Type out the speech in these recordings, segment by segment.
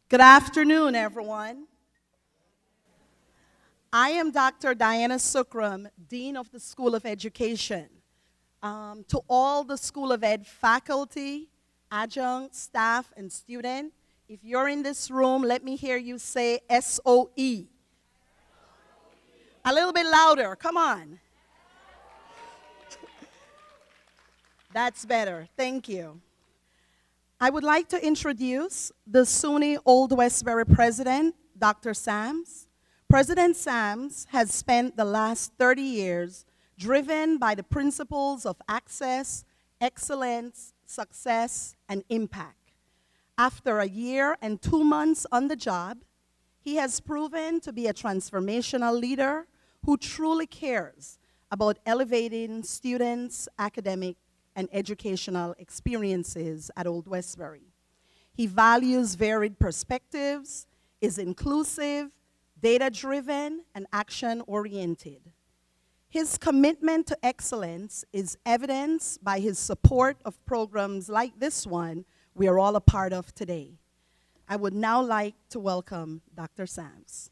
Good afternoon, everyone. I am Dr. Diana Sukram, Dean of the School of Education. To all the School of Ed faculty, adjunct, staff, and student, if you're in this room, let me hear you say SOE. A little bit louder, come on. That's better, thank you. I would like to introduce the SUNY Old Westbury president, Dr. Sams. President Sams has spent the last 30 years driven by the principles of access, excellence, success, and impact. After a year and 2 months on the job, he has proven to be a transformational leader who truly cares about elevating students' academic and educational experiences at Old Westbury. He values varied perspectives, is inclusive, data-driven, and action-oriented. His commitment to excellence is evidenced by his support of programs like this one we are all a part of today. I would now like to welcome Dr. Sams.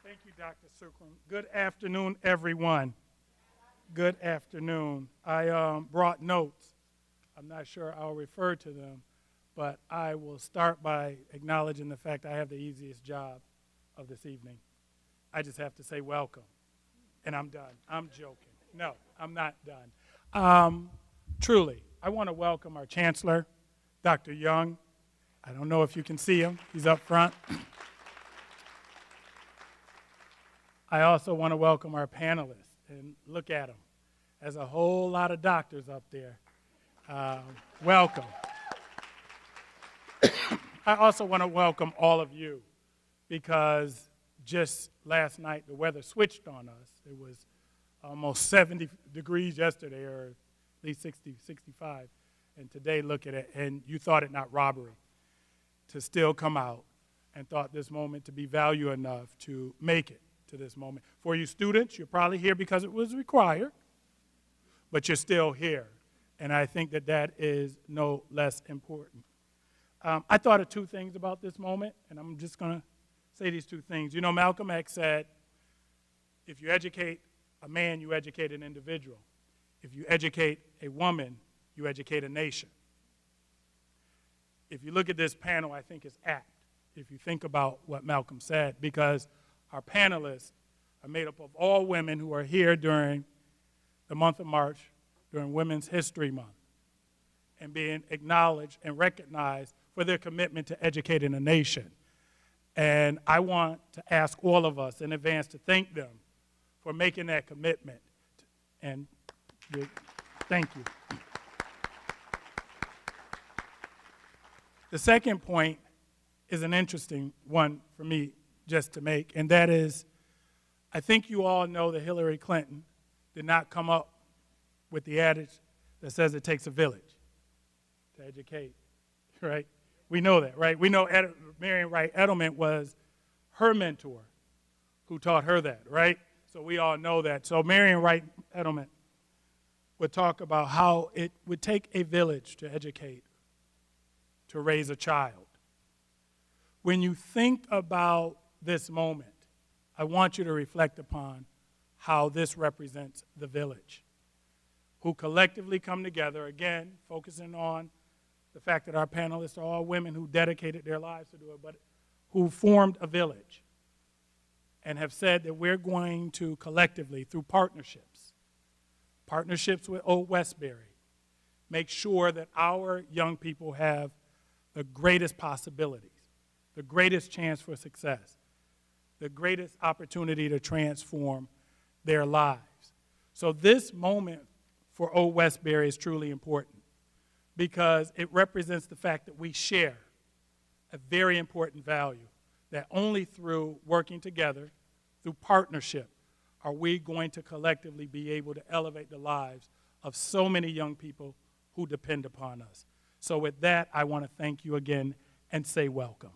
Thank you, Dr. Sukram. Good afternoon, everyone. Good afternoon. I brought notes. I'm not sure I'll refer to them, but I will start by acknowledging the fact I have the easiest job of this evening. I just have to say welcome, and I'm done. I'm joking. No, I'm not done. Truly, I want to welcome our Chancellor, Dr. Young. I don't know if you can see him. He's up front. I also want to welcome our panelists, and look at them. There's a whole lot of doctors up there. Welcome. I also want to welcome all of you, because just last night the weather switched on us. It was almost 70 degrees yesterday, or at least 60, 65. And today, look at it, and you thought it not robbery to still come out and thought this moment to be value enough to make it to this moment. For you students, you're probably here because it was required, but you're still here. And I think that that is no less important. I thought of two things about this moment, and I'm just going to say these two things. You know, Malcolm X said, if you educate a man, you educate an individual. If you educate a woman, you educate a nation. If you look at this panel, I think it's apt, if you think about what Malcolm said, because our panelists are made up of all women who are here during the month of March, during Women's History Month, and being acknowledged and recognized for their commitment to educating a nation. And I want to ask all of us in advance to thank them for making that commitment. And thank you. The second point is an interesting one for me just to make, and that is, I think you all know that Hillary Clinton did not come up with the adage that says it takes a village to educate, right? We know that, right? We know Marian Wright Edelman was her mentor who taught her that, right? So we all know that. So Marian Wright Edelman would talk about how it would take a village to educate, to raise a child. When you think about this moment, I want you to reflect upon how this represents the village, who collectively come together, again, focusing on the fact that our panelists are all women who dedicated their lives to do it, but who formed a village and have said that we're going to collectively, through partnerships with Old Westbury, make sure that our young people have the greatest possibilities, the greatest chance for success, the greatest opportunity to transform their lives. So this moment for Old Westbury is truly important because it represents the fact that we share a very important value, that only through working together, through partnership, are we going to collectively be able to elevate the lives of so many young people who depend upon us. So with that, I want to thank you again and say welcome.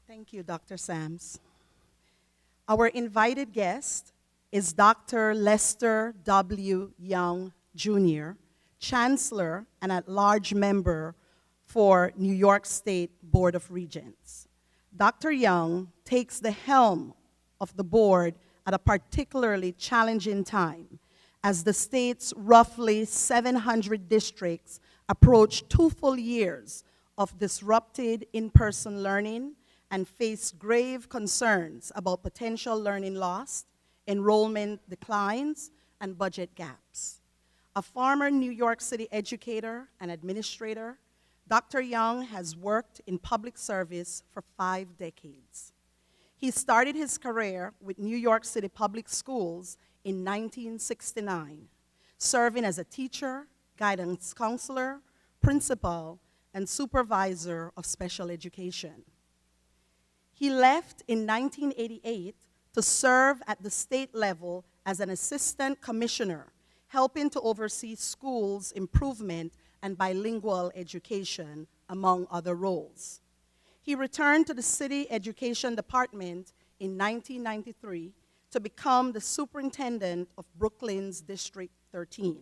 Thank you, Dr. Sams. Our invited guest is Dr. Lester W. Young, Jr., Chancellor and at-large member for New York State Board of Regents. Dr. Young takes the helm of the board at a particularly challenging time as the state's roughly 700 districts approach 2 full years of disrupted in-person learning and face grave concerns about potential learning loss, enrollment declines, and budget gaps. A former New York City educator and administrator, Dr. Young has worked in public service for 5 decades. He started his career with New York City Public Schools in 1969, serving as a teacher, guidance counselor, principal, and supervisor of special education. He left in 1988 to serve at the state level as an assistant commissioner, helping to oversee schools' improvement and bilingual education, among other roles. He returned to the city education department in 1993 to become the superintendent of Brooklyn's District 13.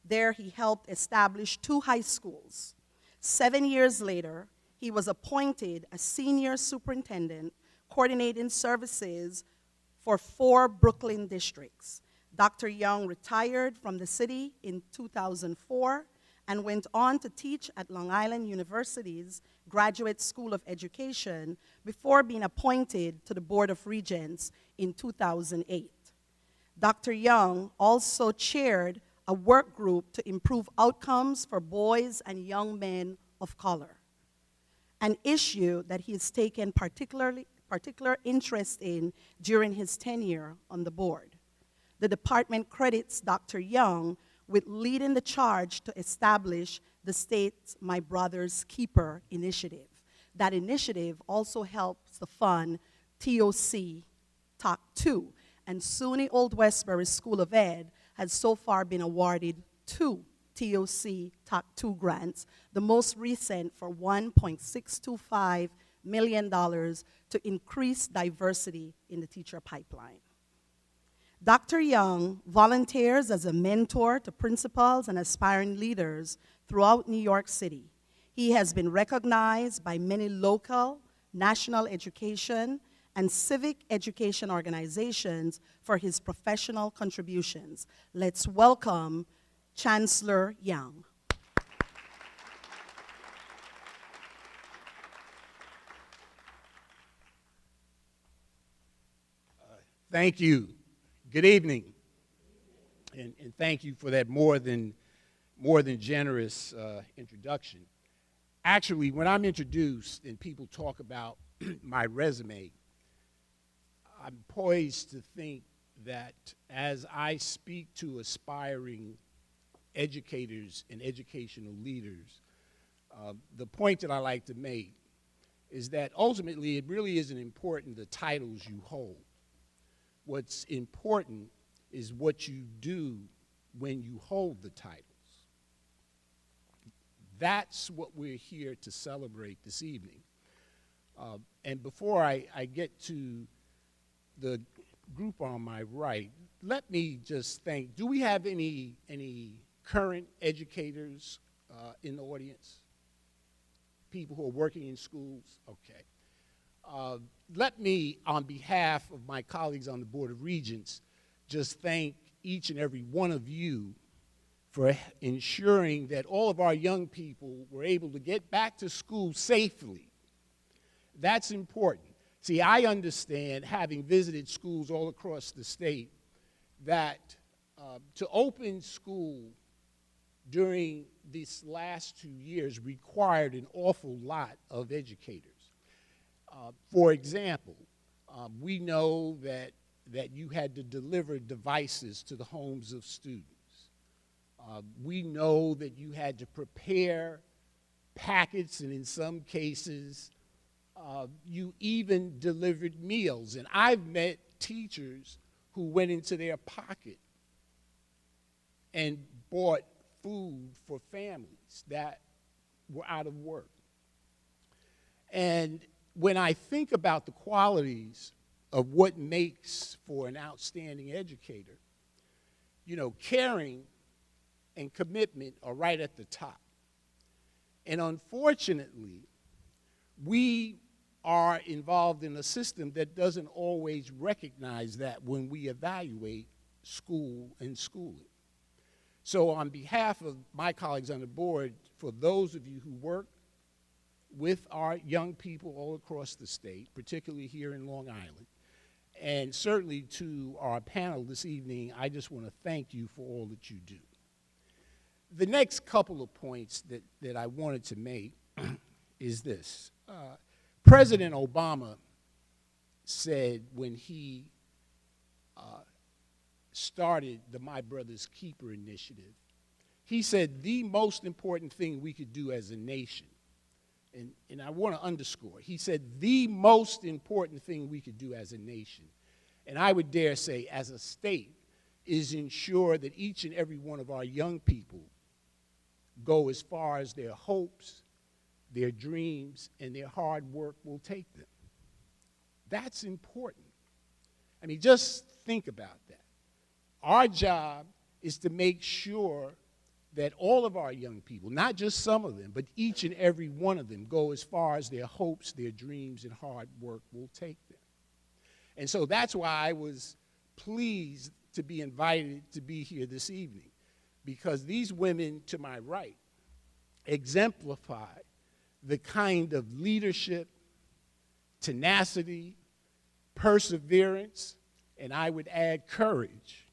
There he helped establish 2 high schools. 7 years later, he was appointed a senior superintendent coordinating services for 4 Brooklyn districts. Dr. Young retired from the city in 2004 and went on to teach at Long Island University's Graduate School of Education before being appointed to the Board of Regents in 2008. Dr. Young also chaired a work group to improve outcomes for boys and young men of color, an issue that he has taken particular interest in during his tenure on the board. The department credits Dr. Young with leading the charge to establish the state's My Brother's Keeper initiative. That initiative also helps to fund TOC TOC 2, and SUNY Old Westbury School of Ed has so far been awarded 2 TOC TOC 2 grants, the most recent for $1.625 million to increase diversity in the teacher pipeline. Dr. Young volunteers as a mentor to principals and aspiring leaders throughout New York City. He has been recognized by many local, national education, and civic education organizations for his professional contributions. Let's welcome Chancellor Young. Thank you. Good evening, and thank you for that more than generous introduction. Actually, when I'm introduced and people talk about my resume, I'm poised to think that as I speak to aspiring educators and educational leaders, the point that I like to make is that ultimately it really isn't important the titles you hold. What's important is what you do when you hold the titles. That's what we're here to celebrate this evening. And before I get to the group on my right, let me just thank, do we have any current educators in the audience? People who are working in schools? Okay. Let me, on behalf of my colleagues on the Board of Regents, just thank each and every one of you for ensuring that all of our young people were able to get back to school safely. That's important. See, I understand, having visited schools all across the state, that to open school during these last 2 years required an awful lot of educators. For example, we know that you had to deliver devices to the homes of students. We know that you had to prepare packets, and in some cases, you even delivered meals. And I've met teachers who went into their pocket and bought food for families that were out of work. And when I think about the qualities of what makes for an outstanding educator, you know, caring and commitment are right at the top. And unfortunately, we are involved in a system that doesn't always recognize that when we evaluate school and schooling. So on behalf of my colleagues on the board, for those of you who work with our young people all across the state, particularly here in Long Island, and certainly to our panel this evening, I just want to thank you for all that you do. The next couple of points that I wanted to make is this. President Obama said when he started the My Brother's Keeper initiative, he said the most important thing we could do as a nation, and I want to underscore, he said the most important thing we could do as a nation, and I would dare say as a state, is ensure that each and every one of our young people go as far as their hopes, their dreams, and their hard work will take them. That's important. I mean, just think about that. Our job is to make sure that all of our young people, not just some of them, but each and every one of them go as far as their hopes, their dreams, and hard work will take them. And so that's why I was pleased to be invited to be here this evening, because these women to my right exemplify the kind of leadership, tenacity, perseverance, and I would add courage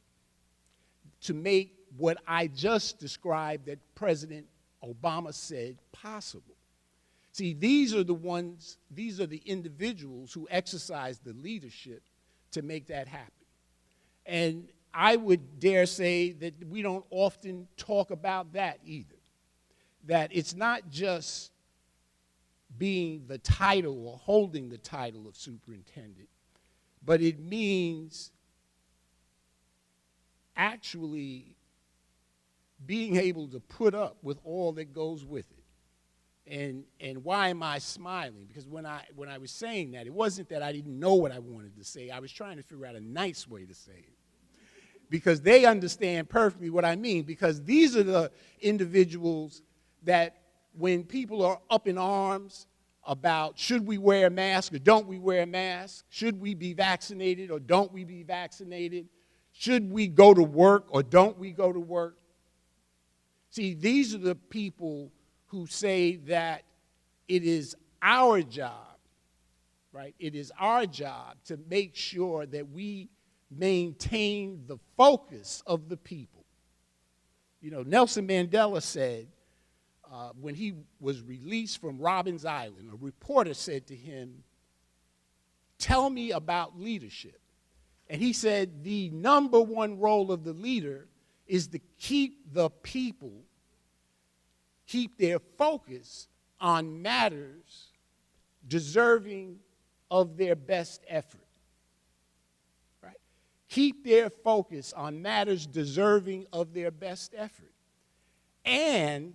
to make what I just described that President Obama said possible. See, these are the individuals who exercise the leadership to make that happen. And I would dare say that we don't often talk about that either. That it's not just being the title or holding the title of superintendent, but it means actually being able to put up with all that goes with it. And why am I smiling? Because when I was saying that, it wasn't that I didn't know what I wanted to say. I was trying to figure out a nice way to say it. Because they understand perfectly what I mean. Because these are the individuals that when people are up in arms about should we wear a mask or don't we wear a mask, should we be vaccinated or don't we be vaccinated, should we go to work or don't we go to work. See, these are the people who say that it is our job, right? It is our job to make sure that we maintain the focus of the people. You know, Nelson Mandela said, when he was released from Robben Island, a reporter said to him, "Tell me about leadership." And he said, the number one role of the leader is to keep the people, keep their focus on matters deserving of their best effort. Right? Keep their focus on matters deserving of their best effort. And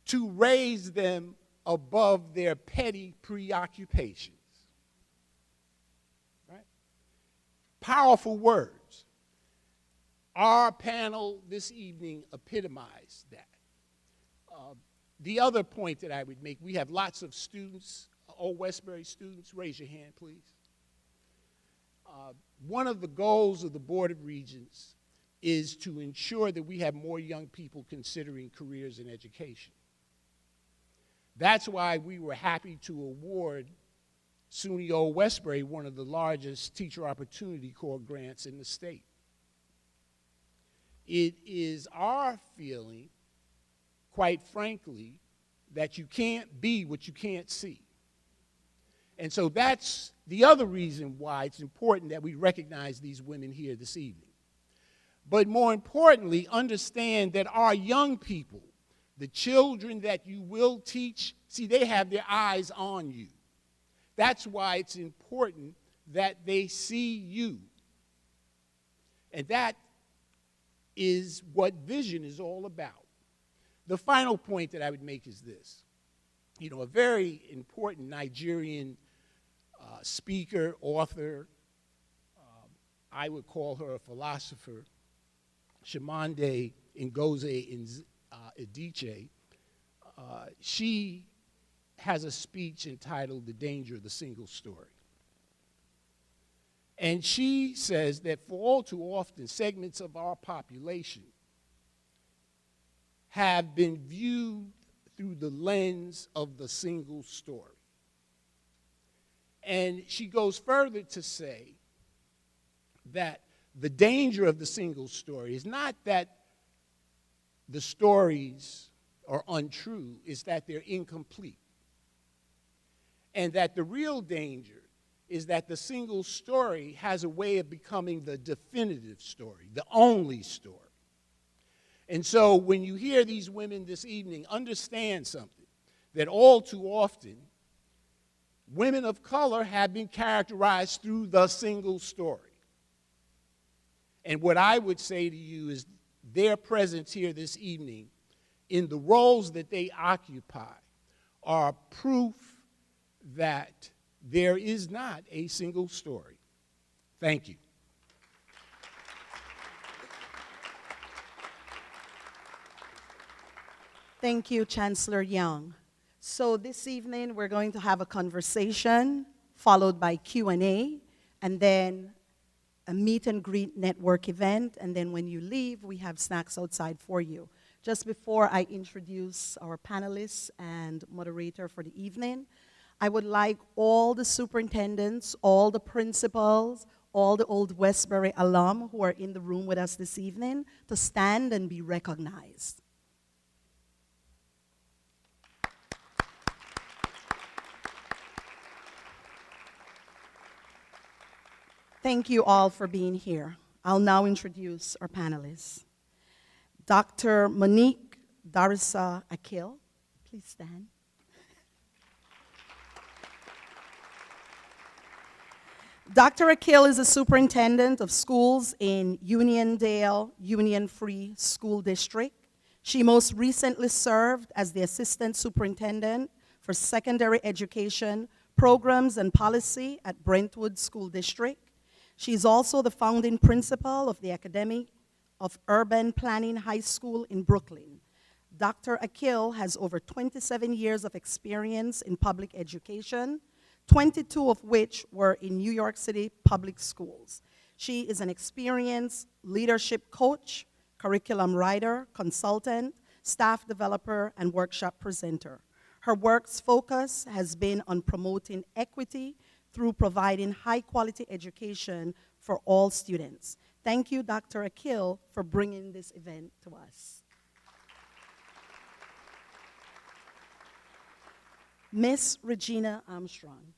to raise them above their petty preoccupations. Right? Powerful words. Our panel this evening epitomized that. The other point that I would make, we have lots of students, Old Westbury students. Raise your hand, please. One of the goals of the Board of Regents is to ensure that we have more young people considering careers in education. That's why we were happy to award SUNY Old Westbury one of the largest Teacher Opportunity Corps grants in the state. It is our feeling, quite frankly, that you can't be what you can't see. And so that's the other reason why it's important that we recognize these women here this evening. But more importantly, understand that our young people, the children that you will teach, see, they have their eyes on you. That's why it's important that they see you. And that is what vision is all about. The final point that I would make is this. You know, a very important Nigerian speaker, author, I would call her a philosopher, Chimamanda Ngozi Adichie, she has a speech entitled The Danger of the Single Story. And she says that for all too often, segments of our population have been viewed through the lens of the single story. And she goes further to say that the danger of the single story is not that the stories are untrue, it's that they're incomplete. And that the real danger is that the single story has a way of becoming the definitive story, the only story. And so when you hear these women this evening, understand something, that all too often, women of color have been characterized through the single story. And what I would say to you is their presence here this evening in the roles that they occupy are proof that there is not a single story. Thank you. Thank you, Chancellor Young. So this evening, we're going to have a conversation followed by Q&A, and then a meet and greet network event, and then when you leave, we have snacks outside for you. Just before I introduce our panelists and moderator for the evening, I would like all the superintendents, all the principals, all the old Westbury alum who are in the room with us this evening to stand and be recognized. Thank you all for being here. I'll now introduce our panelists. Dr. Monique Darrisaw-Akil, please stand. Dr. Akil is a superintendent of schools in Uniondale Union Free School District. She most recently served as the assistant superintendent for secondary education, programs, and policy at Brentwood School District. She is also the founding principal of the Academy of Urban Planning High School in Brooklyn. Dr. Akil has over 27 years of experience in public education, 22 of which were in New York City public schools. She is an experienced leadership coach, curriculum writer, consultant, staff developer, and workshop presenter. Her work's focus has been on promoting equity through providing high-quality education for all students. Thank you, Dr. Akil, for bringing this event to us. Miss Regina Armstrong.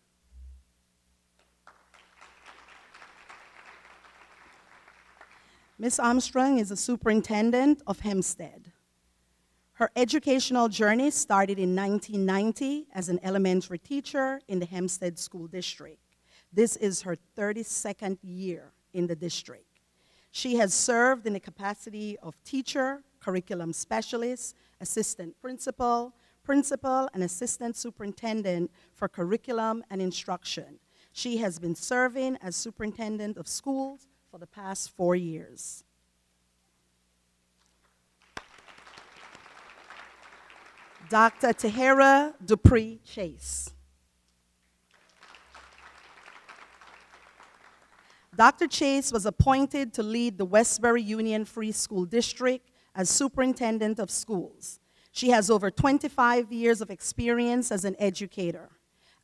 Miss Armstrong is a superintendent of Hempstead. Her educational journey started in 1990 as an elementary teacher in the Hempstead School District. This is her 32nd year in the district. She has served in the capacity of teacher, curriculum specialist, assistant principal, and assistant superintendent for curriculum and instruction. She has been serving as superintendent of schools for the past 4 years. Dr. Tejera Dupree Chase. Dr. Chase was appointed to lead the Westbury Union Free School District as superintendent of schools. She has over 25 years of experience as an educator.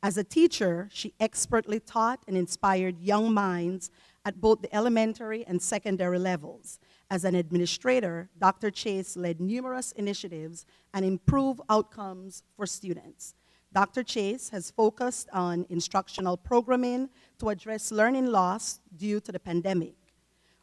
As a teacher, she expertly taught and inspired young minds at both the elementary and secondary levels. As an administrator, Dr. Chase led numerous initiatives and improved outcomes for students. Dr. Chase has focused on instructional programming to address learning loss due to the pandemic.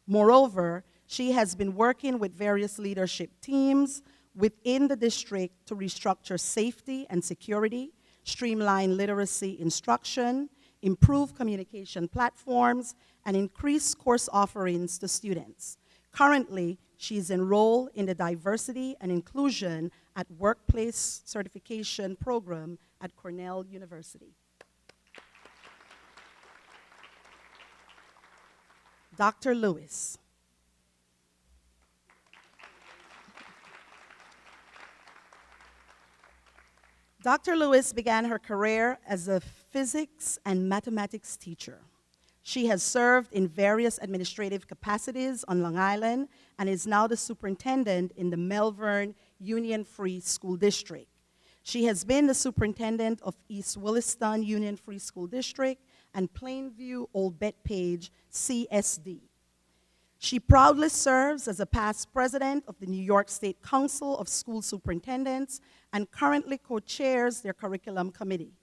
Moreover, she has been working with various leadership teams within the district to restructure safety and security, streamline literacy instruction, improve communication platforms, and increase course offerings to students. Currently, she is enrolled in the Diversity and Inclusion at Workplace Certification program at Cornell University. Dr. Lewis. Dr. Lewis began her career as a physics and mathematics teacher. She has served in various administrative capacities on Long Island and is now the superintendent in the Malverne Union Free School District. She has been the superintendent of East Williston Union Free School District and Plainview Old Bethpage CSD. She proudly serves as a past president of the New York State Council of School Superintendents and currently co-chairs their curriculum committee.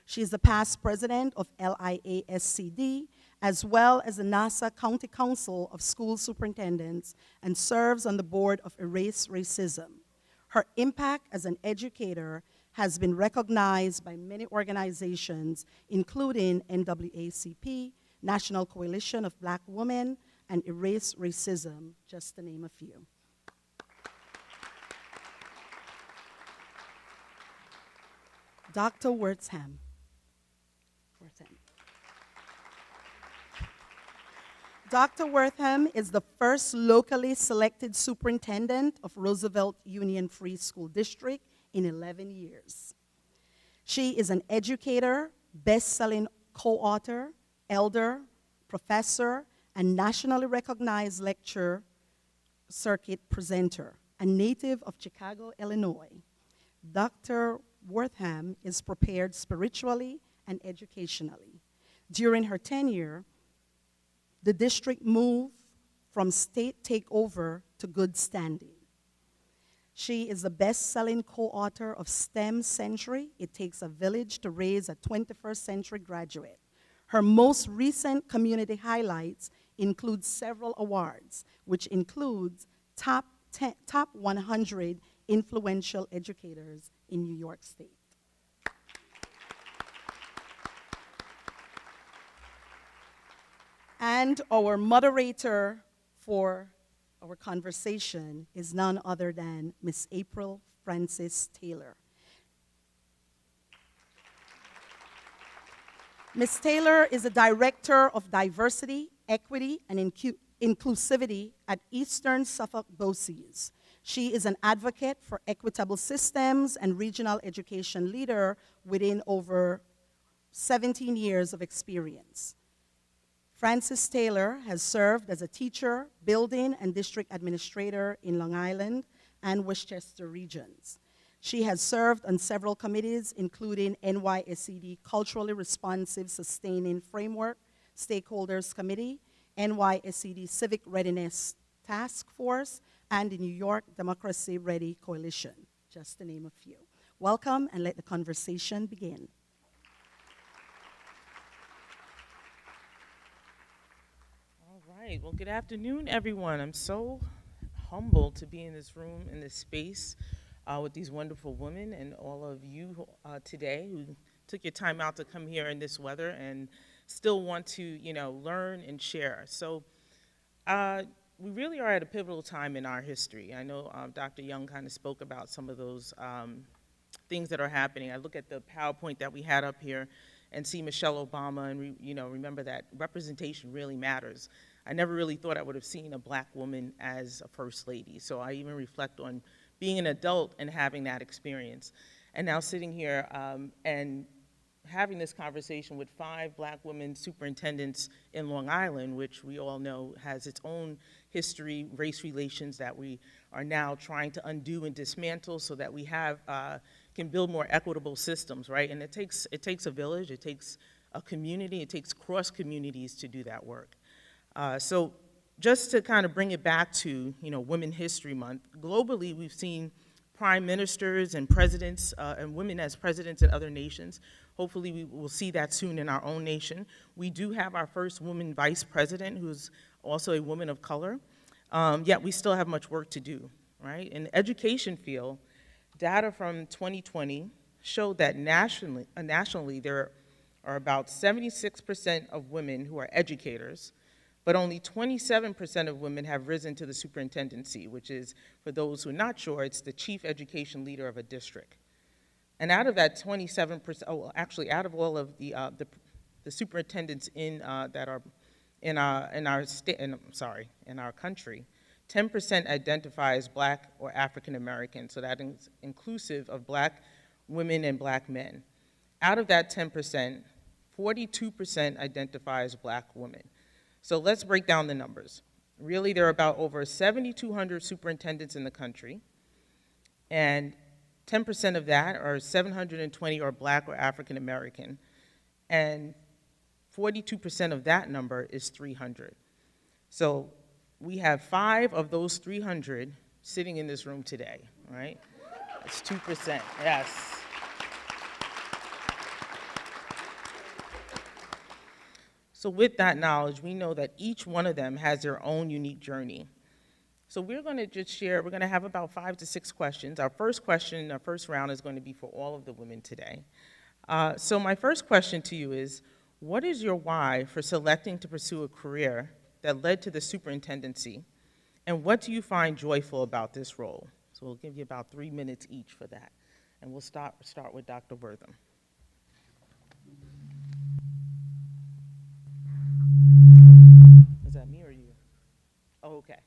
She is the past president of LIASCD, as well as the NASA County Council of School Superintendents, and serves on the board of Erase Racism. Her impact as an educator has been recognized by many organizations, including NAACP, National Coalition of Black Women, and Erase Racism, just to name a few. Dr. Wortham. Dr. Wortham is the first locally selected superintendent of Roosevelt Union Free School District in 11 years. She is an educator, best-selling co-author, elder, professor, and nationally recognized lecture circuit presenter, a native of Chicago, Illinois. Dr. Wortham is prepared spiritually and educationally. During her tenure, the district moved from state takeover to good standing. She is the best-selling co-author of STEM Century, It Takes a Village to Raise a 21st Century Graduate. Her most recent community highlights include several awards, which includes top 100 influential educators in New York State. And our moderator for our conversation is none other than Miss April Francis Taylor. Ms. Taylor is a Director of Diversity, Equity, and Inclusivity at Eastern Suffolk BOCES. She is an advocate for equitable systems and regional education leader within over 17 years of experience. Frances Taylor has served as a teacher, building, and district administrator in Long Island and Westchester regions. She has served on several committees, including NYSCD Culturally Responsive Sustaining Framework Stakeholders Committee, NYSCD Civic Readiness Task Force, and the New York Democracy Ready Coalition, just to name a few. Welcome, and let the conversation begin. All right, well, good afternoon, everyone. I'm so humbled to be in this room, in this space, with these wonderful women and all of you today who took your time out to come here in this weather and still want to, learn and share. So we really are at a pivotal time in our history. I know Dr. Young kind of spoke about some of those things that are happening. I look at the PowerPoint that we had up here and see Michelle Obama and remember that representation really matters. I never really thought I would have seen a black woman as a first lady, so I even reflect on being an adult and having that experience. And now sitting here and having this conversation with 5 black women superintendents in Long Island, which we all know has its own history, race relations that we are now trying to undo and dismantle so that we have can build more equitable systems, right? And it takes a village, it takes a community, it takes cross communities to do that work. So just to kind of bring it back to Women History Month, globally we've seen prime ministers and presidents and women as presidents in other nations. Hopefully we will see that soon in our own nation. We do have our first woman vice president who's also a woman of color, yet we still have much work to do, right? In the education field, data from 2020 showed that nationally there are about 76% of women who are educators, but only 27% of women have risen to the superintendency, which is, for those who are not sure, it's the chief education leader of a district. And out of that 27%, out of all of the superintendents that are in our country, 10% identify as Black or African American, so that is inclusive of Black women and Black men. Out of that 10%, 42% identify as Black women. So let's break down the numbers. Really, there are about over 7,200 superintendents in the country, and 10% of that, or 720, are Black or African American, and 42% of that number is 300. So we have 5 of those 300 sitting in this room today, right? It's 2%, yes. So with that knowledge, we know that each one of them has their own unique journey. So we're going to just share, we're going to have about 5 to 6 questions. Our first question, our first round is going to be for all of the women today. So my first question to you is, what is your why for selecting to pursue a career that led to the superintendency, and what do you find joyful about this role? So we'll give you about 3 minutes each for that. And we'll start with Dr. Wortham. Is that me or you? Oh, okay.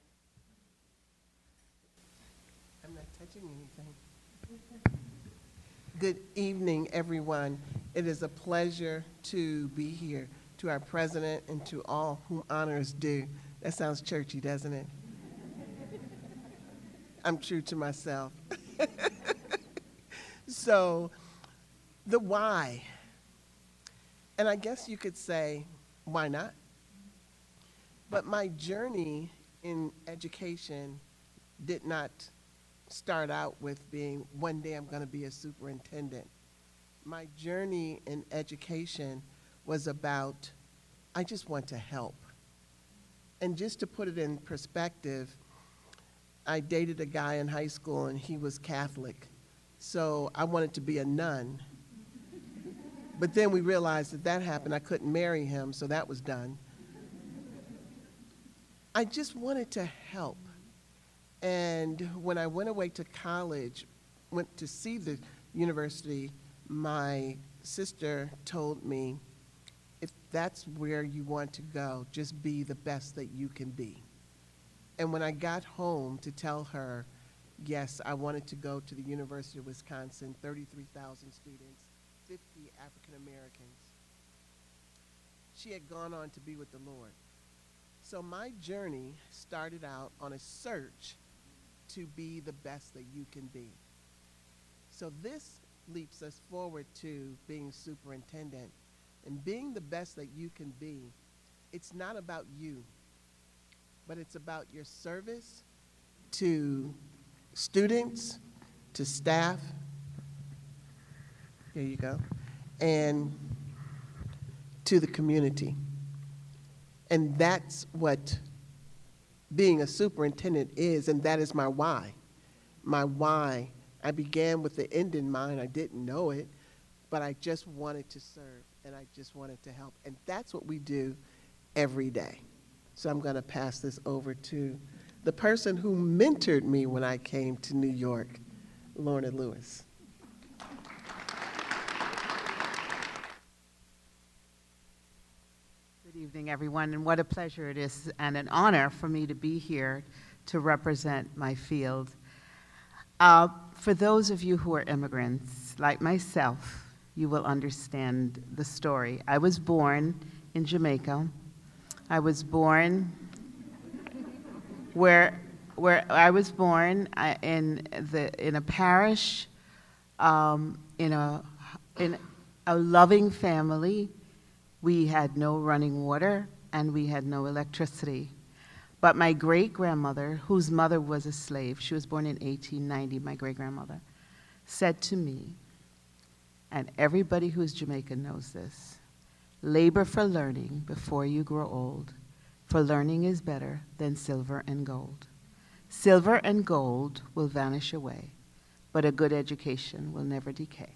I'm not touching anything. Good evening, everyone. It is a pleasure to be here. To our president and to all whom honor is due. That sounds churchy, doesn't it? I'm true to myself. So, the why. And I guess you could say, why not? But my journey in education did not start out with being, one day I'm going to be a superintendent. My journey in education was about, I just want to help. And just to put it in perspective, I dated a guy in high school and he was Catholic. So I wanted to be a nun. But then we realized that that happened. I couldn't marry him, so that was done. I just wanted to help. And when I went away to college, went to see the university, my sister told me, if that's where you want to go, just be the best that you can be. And when I got home to tell her, yes, I wanted to go to the University of Wisconsin, 33,000 students, 50 African Americans, she had gone on to be with the Lord. So my journey started out on a search to be the best that you can be. So this leaps us forward to being superintendent. And being the best that you can be, it's not about you, but it's about your service to students, to staff, here you go, and to the community. And that's what being a superintendent is, and that is my why. My why, I began with the end in mind. I didn't know it, but I just wanted to serve, and I just wanted to help. And that's what we do every day. So I'm going to pass this over to the person who mentored me when I came to New York, Lorna Lewis. Good evening, everyone, and what a pleasure it is and an honor for me to be here to represent my field. For those of you who are immigrants, like myself, you will understand the story. I was born in Jamaica. I was born where I was born in a parish, in a loving family. We had no running water and we had no electricity. But my great-grandmother, whose mother was a slave, she was born in 1890, my great-grandmother, said to me, and everybody who's Jamaican knows this, labor for learning before you grow old, for learning is better than silver and gold. Silver and gold will vanish away, but a good education will never decay.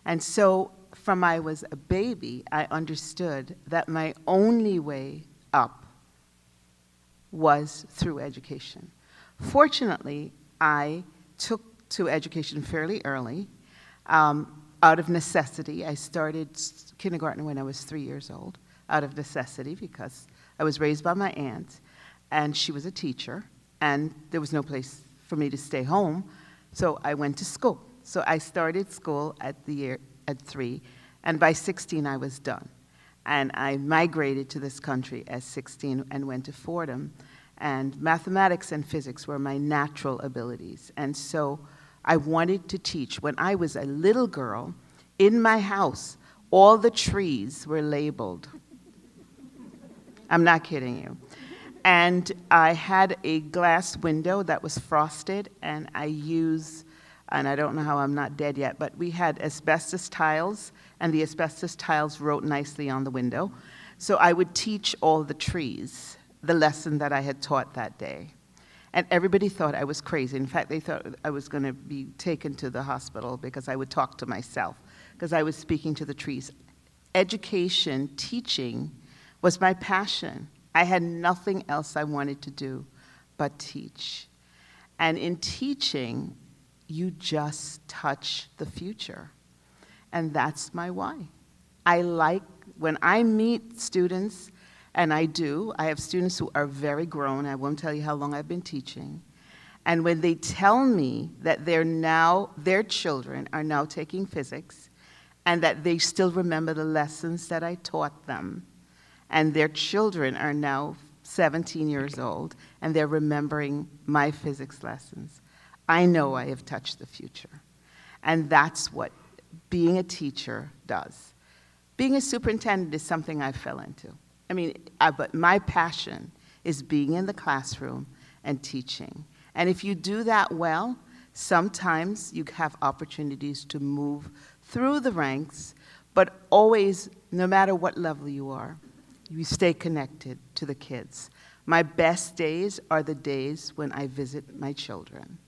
And so, from I was a baby, I understood that my only way up was through education. Fortunately, I took to education fairly early. Out of necessity, I started kindergarten when I was 3 years old, out of necessity because I was raised by my aunt, and she was a teacher, and there was no place for me to stay home, so I went to school. So I started school at 3, and by 16 I was done. And I migrated to this country at 16 and went to Fordham. And mathematics and physics were my natural abilities. And so I wanted to teach. When I was a little girl, in my house, all the trees were labeled. I'm not kidding you. And I had a glass window that was frosted, and I used, and I don't know how I'm not dead yet, but we had asbestos tiles, and the asbestos tiles wrote nicely on the window. So I would teach all the trees the lesson that I had taught that day. And everybody thought I was crazy. In fact, they thought I was going to be taken to the hospital because I would talk to myself, because I was speaking to the trees. Education, teaching, was my passion. I had nothing else I wanted to do but teach. And in teaching, you just touch the future. And that's my why. I like, when I meet students, and I have students who are very grown. I won't tell you how long I've been teaching. And when they tell me that their children are now taking physics, and that they still remember the lessons that I taught them, and their children are now 17 years old, and they're remembering my physics lessons, I know I have touched the future. And that's what being a teacher does. Being a superintendent is something I fell into. But my passion is being in the classroom and teaching. And if you do that well, sometimes you have opportunities to move through the ranks, but always, no matter what level you are, you stay connected to the kids. My best days are the days when I visit my children,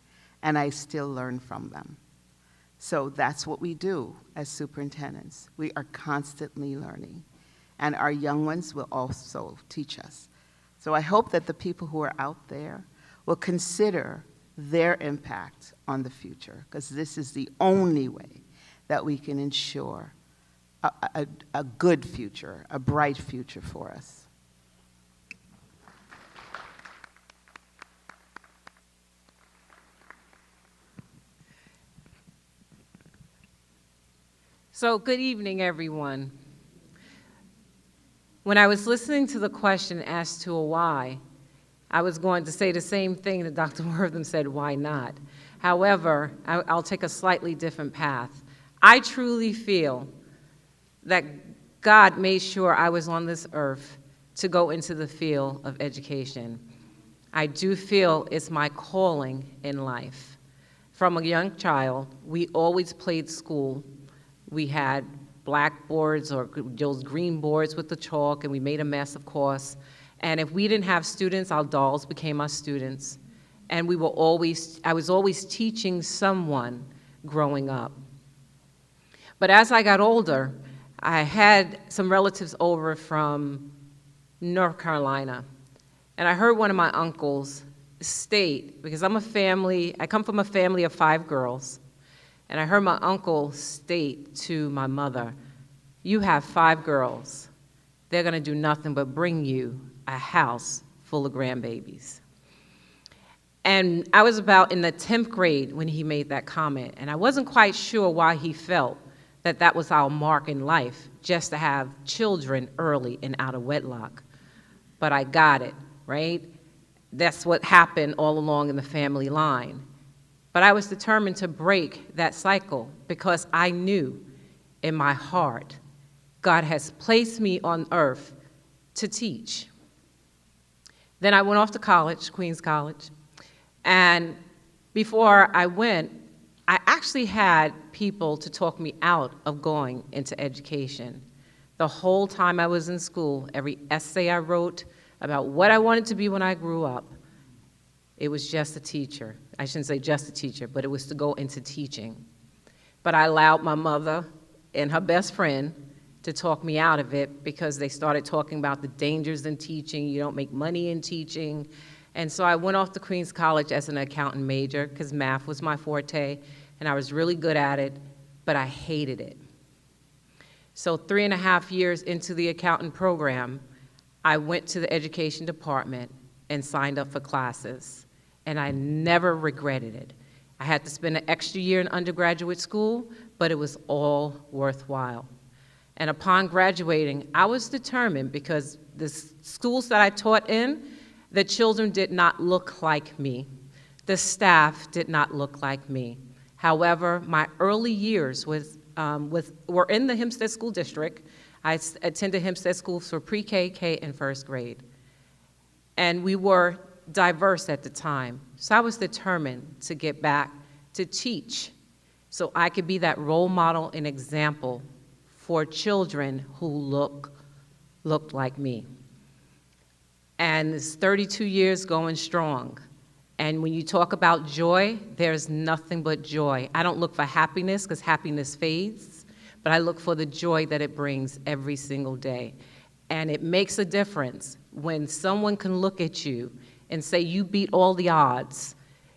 and I still learn from them. So that's what we do as superintendents. We are constantly learning, and our young ones will also teach us. So I hope that the people who are out there will consider their impact on the future, because this is the only way that we can ensure a good future, a bright future for us. So, good evening, everyone. When I was listening to the question as to a why, I was going to say the same thing that Dr. Wortham said, why not? However, I'll take a slightly different path. I truly feel that God made sure I was on this earth to go into the field of education. I do feel it's my calling in life. From a young child, we always played school. We had blackboards or those green boards with the chalk, and we made a mess, of course. And if we didn't have students, our dolls became our students. And I was always teaching someone growing up. But as I got older, I had some relatives over from North Carolina. And I heard one of my uncles state, because I come from a family of 5 girls, and I heard my uncle state to my mother, "You have 5 girls. They're going to do nothing but bring you a house full of grandbabies." And I was about in the 10th grade when he made that comment, and I wasn't quite sure why he felt that that was our mark in life, just to have children early and out of wedlock. But I got it, right? That's what happened all along in the family line. But I was determined to break that cycle because I knew in my heart God has placed me on earth to teach. Then I went off to college, Queens College, and before I went, I actually had people to talk me out of going into education. The whole time I was in school, every essay I wrote about what I wanted to be when I grew up, it was just a teacher. I shouldn't say just a teacher, but it was to go into teaching. But I allowed my mother and her best friend to talk me out of it because they started talking about the dangers in teaching. You don't make money in teaching. And so I went off to Queens College as an accountant major because math was my forte, and I was really good at it, but I hated it. So 3.5 years into the accountant program, I went to the education department and signed up for classes, and I never regretted it. I had to spend an extra year in undergraduate school, but it was all worthwhile. And upon graduating, I was determined, because the schools that I taught in, the children did not look like me. The staff did not look like me. However, my early years were in the Hempstead School District. I attended Hempstead schools for pre-K, K, and first grade. And we were diverse at the time. So I was determined to get back to teach so I could be that role model and example for children who looked like me. And it's 32 years going strong. And when you talk about joy, there's nothing but joy. I don't look for happiness, because happiness fades, but I look for the joy that it brings every single day. And it makes a difference when someone can look at you and say, you beat all the odds.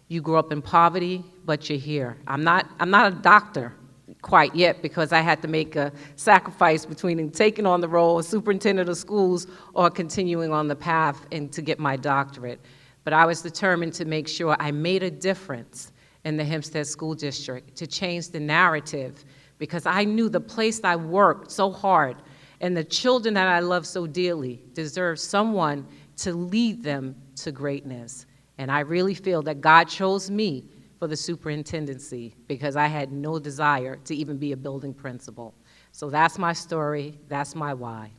You grew up in poverty, but you're here. I'm not a doctor quite yet, because I had to make a sacrifice between taking on the role of superintendent of schools or continuing on the path and to get my doctorate. But I was determined to make sure I made a difference in the Hempstead School District, to change the narrative, because I knew the place I worked so hard and the children that I love so dearly deserve someone to lead them to greatness. And I really feel that God chose me for the superintendency, because I had no desire to even be a building principal. So that's my story, that's my why.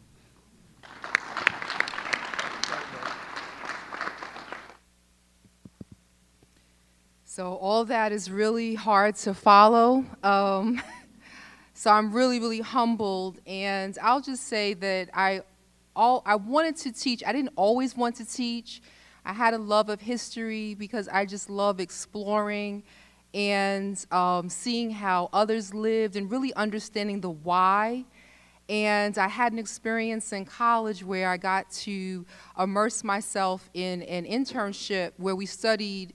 So all that is really hard to follow. So I'm really, really humbled, and I'll just say that I wanted to teach. I didn't always want to teach. I had a love of history because I just love exploring and seeing how others lived and really understanding the why. And I had an experience in college where I got to immerse myself in an internship where we studied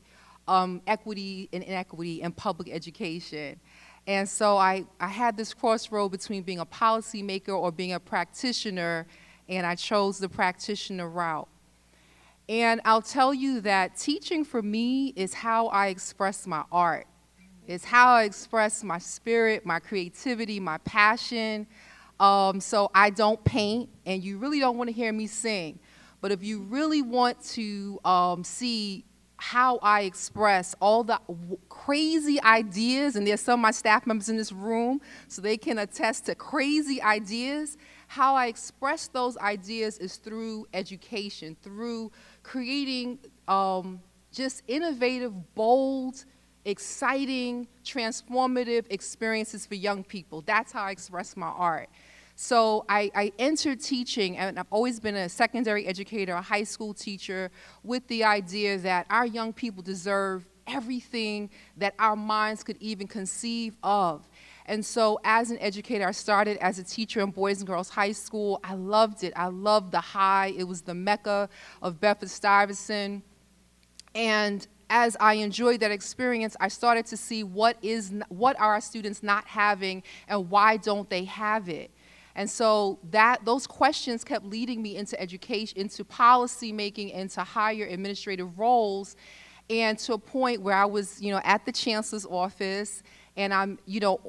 equity and inequity in public education. And so I had this crossroad between being a policymaker or being a practitioner, and I chose the practitioner route. And I'll tell you that teaching for me is how I express my art. It's how I express my spirit, my creativity, my passion. So I don't paint, and you really don't want to hear me sing. But if you really want to see how I express all the crazy ideas, and there's some of my staff members in this room, so they can attest to crazy ideas, how I express those ideas is through education, through creating just innovative, bold, exciting, transformative experiences for young people. That's how I express my art. So I entered teaching, and I've always been a secondary educator, a high school teacher, with the idea that our young people deserve everything that our minds could even conceive of. And so as an educator, I started as a teacher in Boys and Girls High School. I loved it. I loved the high. It was the mecca of Bedford-Stuyvesant. And as I enjoyed that experience, I started to see what are our students not having and why don't they have it. And so those questions kept leading me into education, into policy making, into higher administrative roles, and to a point where I was, at the chancellor's office, and I'm,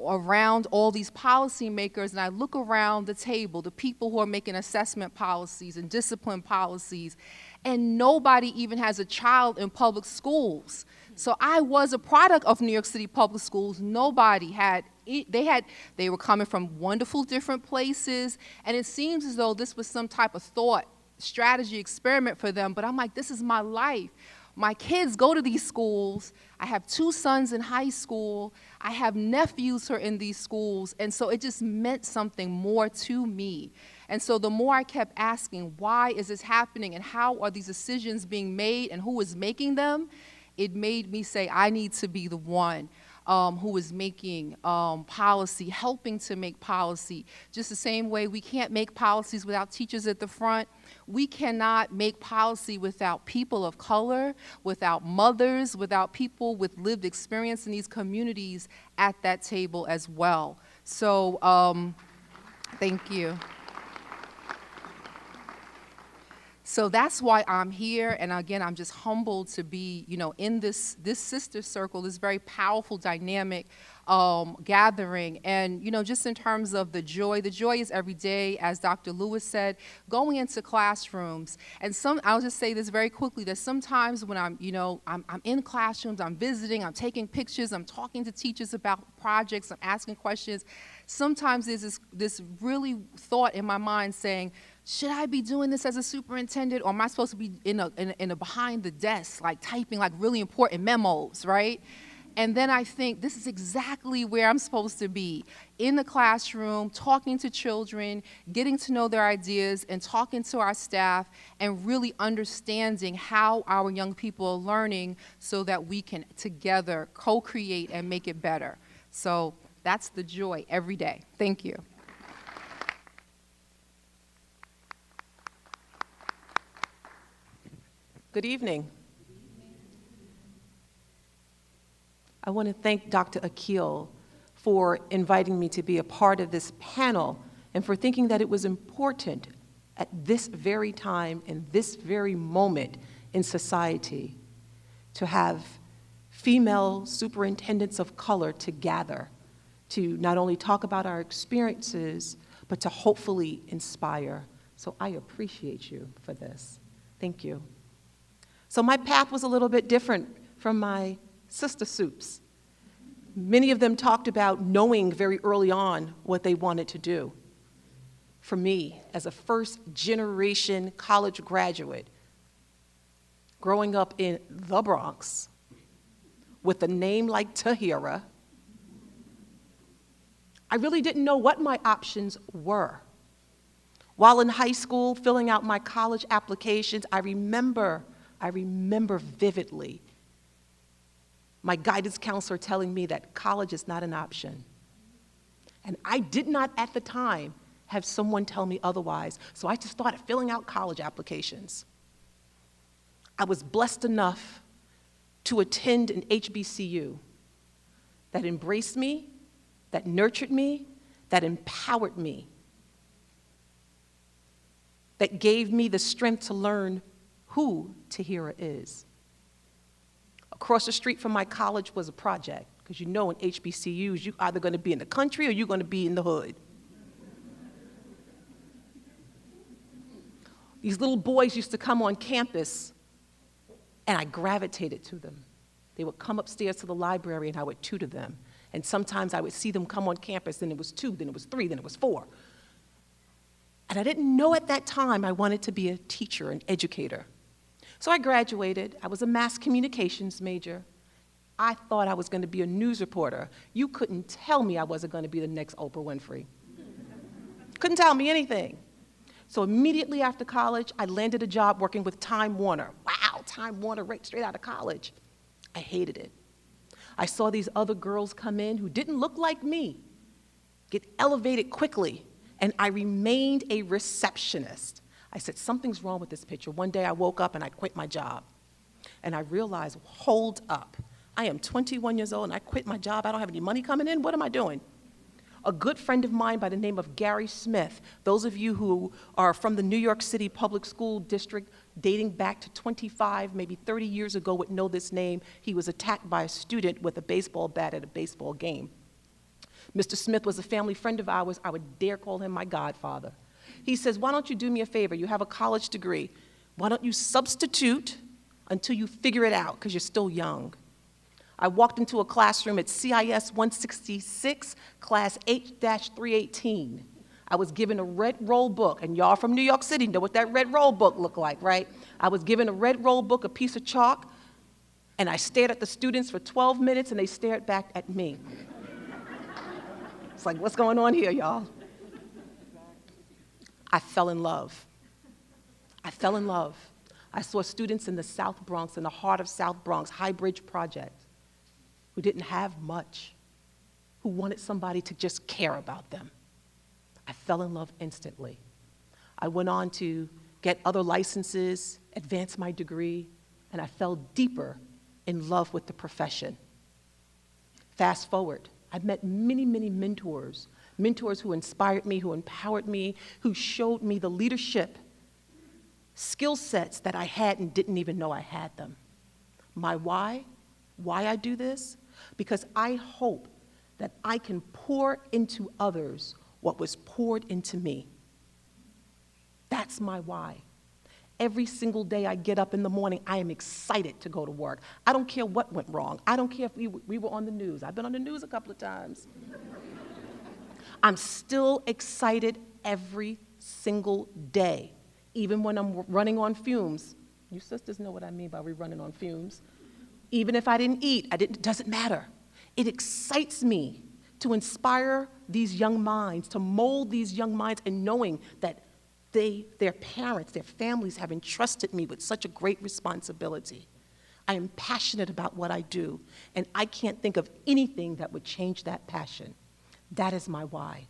around all these policymakers, and I look around the table, the people who are making assessment policies and discipline policies, and nobody even has a child in public schools. So I was a product of New York City public schools. Nobody had, they were coming from wonderful different places, and it seems as though this was some type of thought, strategy, experiment for them, but I'm like, this is my life. My kids go to these schools. I have 2 sons in high school. I have nephews who are in these schools, and so it just meant something more to me. And so the more I kept asking, why is this happening, and how are these decisions being made, and who is making them, it made me say, I need to be the one who is making policy, helping to make policy. Just the same way we can't make policies without teachers at the front, we cannot make policy without people of color, without mothers, without people with lived experience in these communities at that table as well. So thank you. So that's why I'm here, and again, I'm just humbled to be, in this sister circle, this very powerful, dynamic gathering. And, just in terms of the joy is every day, as Dr. Lewis said, going into classrooms. And I'll just say this very quickly, that sometimes when I'm in classrooms, I'm visiting, I'm taking pictures, I'm talking to teachers about projects, I'm asking questions, sometimes there's this really thought in my mind saying, should I be doing this as a superintendent, or am I supposed to be in a behind the desk, like typing like really important memos, right? And then I think this is exactly where I'm supposed to be, in the classroom, talking to children, getting to know their ideas, and talking to our staff, and really understanding how our young people are learning so that we can together co-create and make it better. So that's the joy every day. Thank you. Good evening. I want to thank Dr. Akil for inviting me to be a part of this panel and for thinking that it was important at this very time, in this very moment in society, to have female superintendents of color to gather, to not only talk about our experiences, but to hopefully inspire. So I appreciate you for this. Thank you. So my path was a little bit different from my sister soups. Many of them talked about knowing very early on what they wanted to do. For me, as a first-generation college graduate, growing up in the Bronx, with a name like Tahira, I really didn't know what my options were. While in high school, filling out my college applications, I remember vividly my guidance counselor telling me that college is not an option. And I did not at the time have someone tell me otherwise, so I just started filling out college applications. I was blessed enough to attend an HBCU that embraced me, that nurtured me, that empowered me, that gave me the strength to learn who Tejera is. Across the street from my college was a project, because in HBCUs, you're either going to be in the country or you're going to be in the hood. These little boys used to come on campus, and I gravitated to them. They would come upstairs to the library, and I would tutor them. And sometimes I would see them come on campus, then it was 2, then it was 3, then it was 4. And I didn't know at that time I wanted to be a teacher, an educator. So I graduated. I was a mass communications major. I thought I was going to be a news reporter. You couldn't tell me I wasn't going to be the next Oprah Winfrey. Couldn't tell me anything. So immediately after college, I landed a job working with Time Warner. Wow, Time Warner, right straight out of college. I hated it. I saw these other girls come in who didn't look like me, get elevated quickly, and I remained a receptionist. I said, something's wrong with this picture. One day I woke up and I quit my job. And I realized, hold up. I am 21 years old and I quit my job. I don't have any money coming in. What am I doing? A good friend of mine by the name of Gary Smith, those of you who are from the New York City Public School District dating back to 25, maybe 30 years ago would know this name. He was attacked by a student with a baseball bat at a baseball game. Mr. Smith was a family friend of ours. I would dare call him my godfather. He says, why don't you do me a favor? You have a college degree. Why don't you substitute until you figure it out, because you're still young. I walked into a classroom at CIS 166, class 8-318. I was given a red roll book, and y'all from New York City know what that red roll book looked like, right? I was given a red roll book, a piece of chalk, and I stared at the students for 12 minutes, and they stared back at me. It's like, what's going on here, y'all? I fell in love. I fell in love. I saw students in the South Bronx, in the heart of South Bronx, High Bridge Project, who didn't have much, who wanted somebody to just care about them. I fell in love instantly. I went on to get other licenses, advance my degree, and I fell deeper in love with the profession. Fast forward, I've met many, many mentors who inspired me, who empowered me, who showed me the leadership skill sets that I had and didn't even know I had them. My why I do this, because I hope that I can pour into others what was poured into me. That's my why. Every single day I get up in the morning, I am excited to go to work. I don't care what went wrong. I don't care if we were on the news. I've been on the news a couple of times. I'm still excited every single day, even when I'm running on fumes. You sisters know what I mean by we running on fumes. Even if I didn't eat, it doesn't matter. It excites me to inspire these young minds, to mold these young minds, and knowing that their parents, their families have entrusted me with such a great responsibility. I am passionate about what I do, and I can't think of anything that would change that passion. That is my why.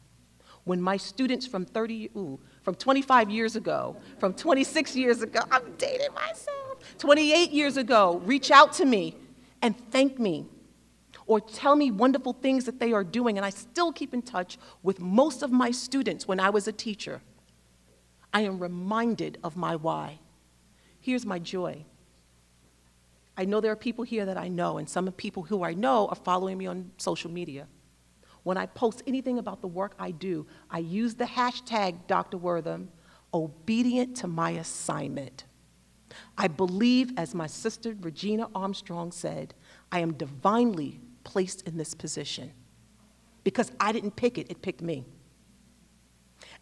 When my students from 25 years ago, from 26 years ago, I'm dating myself, 28 years ago, reach out to me and thank me, or tell me wonderful things that they are doing, and I still keep in touch with most of my students when I was a teacher, I am reminded of my why. Here's my joy. I know there are people here that I know, and some people who I know are following me on social media. When I post anything about the work I do, I use the hashtag, Dr. Wortham, obedient to my assignment. I believe, as my sister Regina Armstrong said, I am divinely placed in this position because I didn't pick it, it picked me.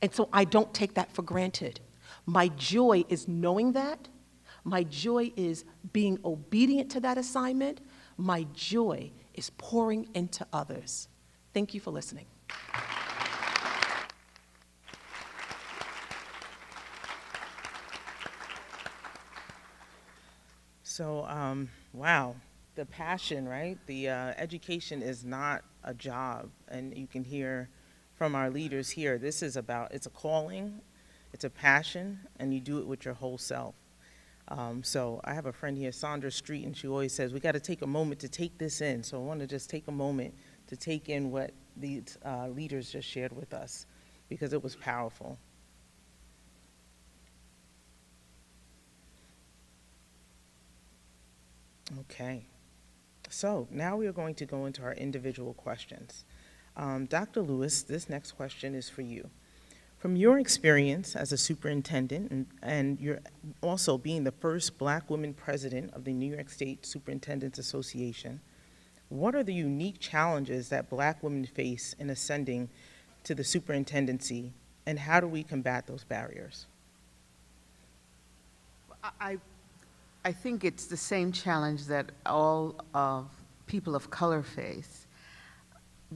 And so I don't take that for granted. My joy is knowing that. My joy is being obedient to that assignment. My joy is pouring into others. Thank you for listening. So, wow, the passion, right? The education is not a job, and you can hear from our leaders here, this is about, it's a calling, it's a passion, and you do it with your whole self. So I have a friend here, Sandra Street, and she always says, we got to take a moment to take this in. So I want to just take a moment to take in what these leaders just shared with us, because it was powerful. Okay, so now we are going to go into our individual questions. Dr. Lewis, this next question is for you. From your experience as a superintendent and you're also being the first Black woman president of the New York State Superintendents Association, what are the unique challenges that Black women face in ascending to the superintendency, and how do we combat those barriers? I think it's the same challenge that all of people of color face.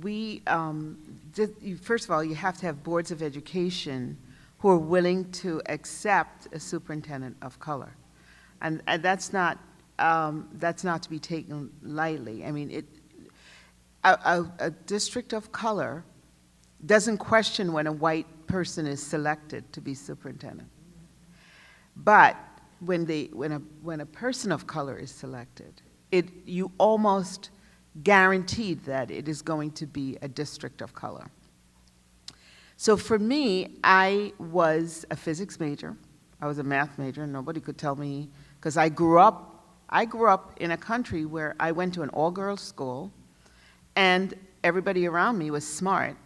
First of all, you have to have boards of education who are willing to accept a superintendent of color, and that's not to be taken lightly. I mean, a district of color doesn't question when a white person is selected to be superintendent, but when a person of color is selected, you almost guaranteed that it is going to be a district of color. So for me, I was a physics major. I was a math major, and nobody could tell me, because I grew up in a country where I went to an all-girls school, and everybody around me was smart,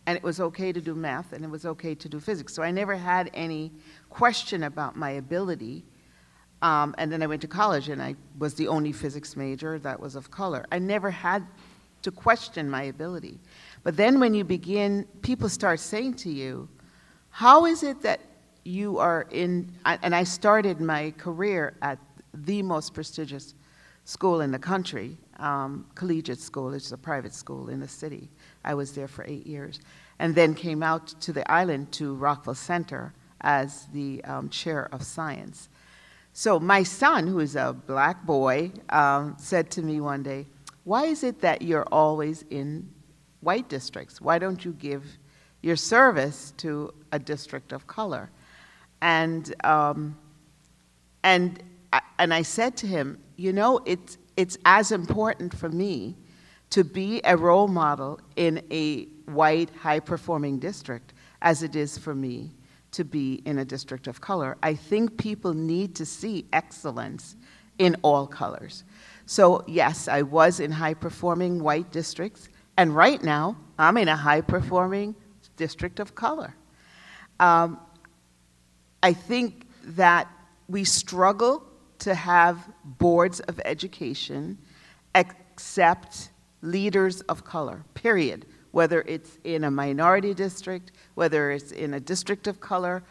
and it was okay to do math, and it was okay to do physics. So I never had any question about my ability. And then I went to college, and I was the only physics major that was of color. I never had to question my ability. But then when you begin, people start saying to you, how is it that you are in, and I started my career at the most prestigious school in the country, collegiate school, it's a private school in the city. I was there for 8 years, and then came out to the island to Rockville Center as the chair of science. So my son, who is a Black boy, said to me one day, why is it that you're always in white districts? Why don't you give your service to a district of color? And I said to him, you know, it's as important for me to be a role model in a white, high-performing district as it is for me to be in a district of color. I think people need to see excellence in all colors. So yes, I was in high-performing white districts, and right now, I'm in a high-performing district of color. I think that we struggle to have boards of education accept leaders of color, period. Whether it's in a minority district, whether it's in a district of color,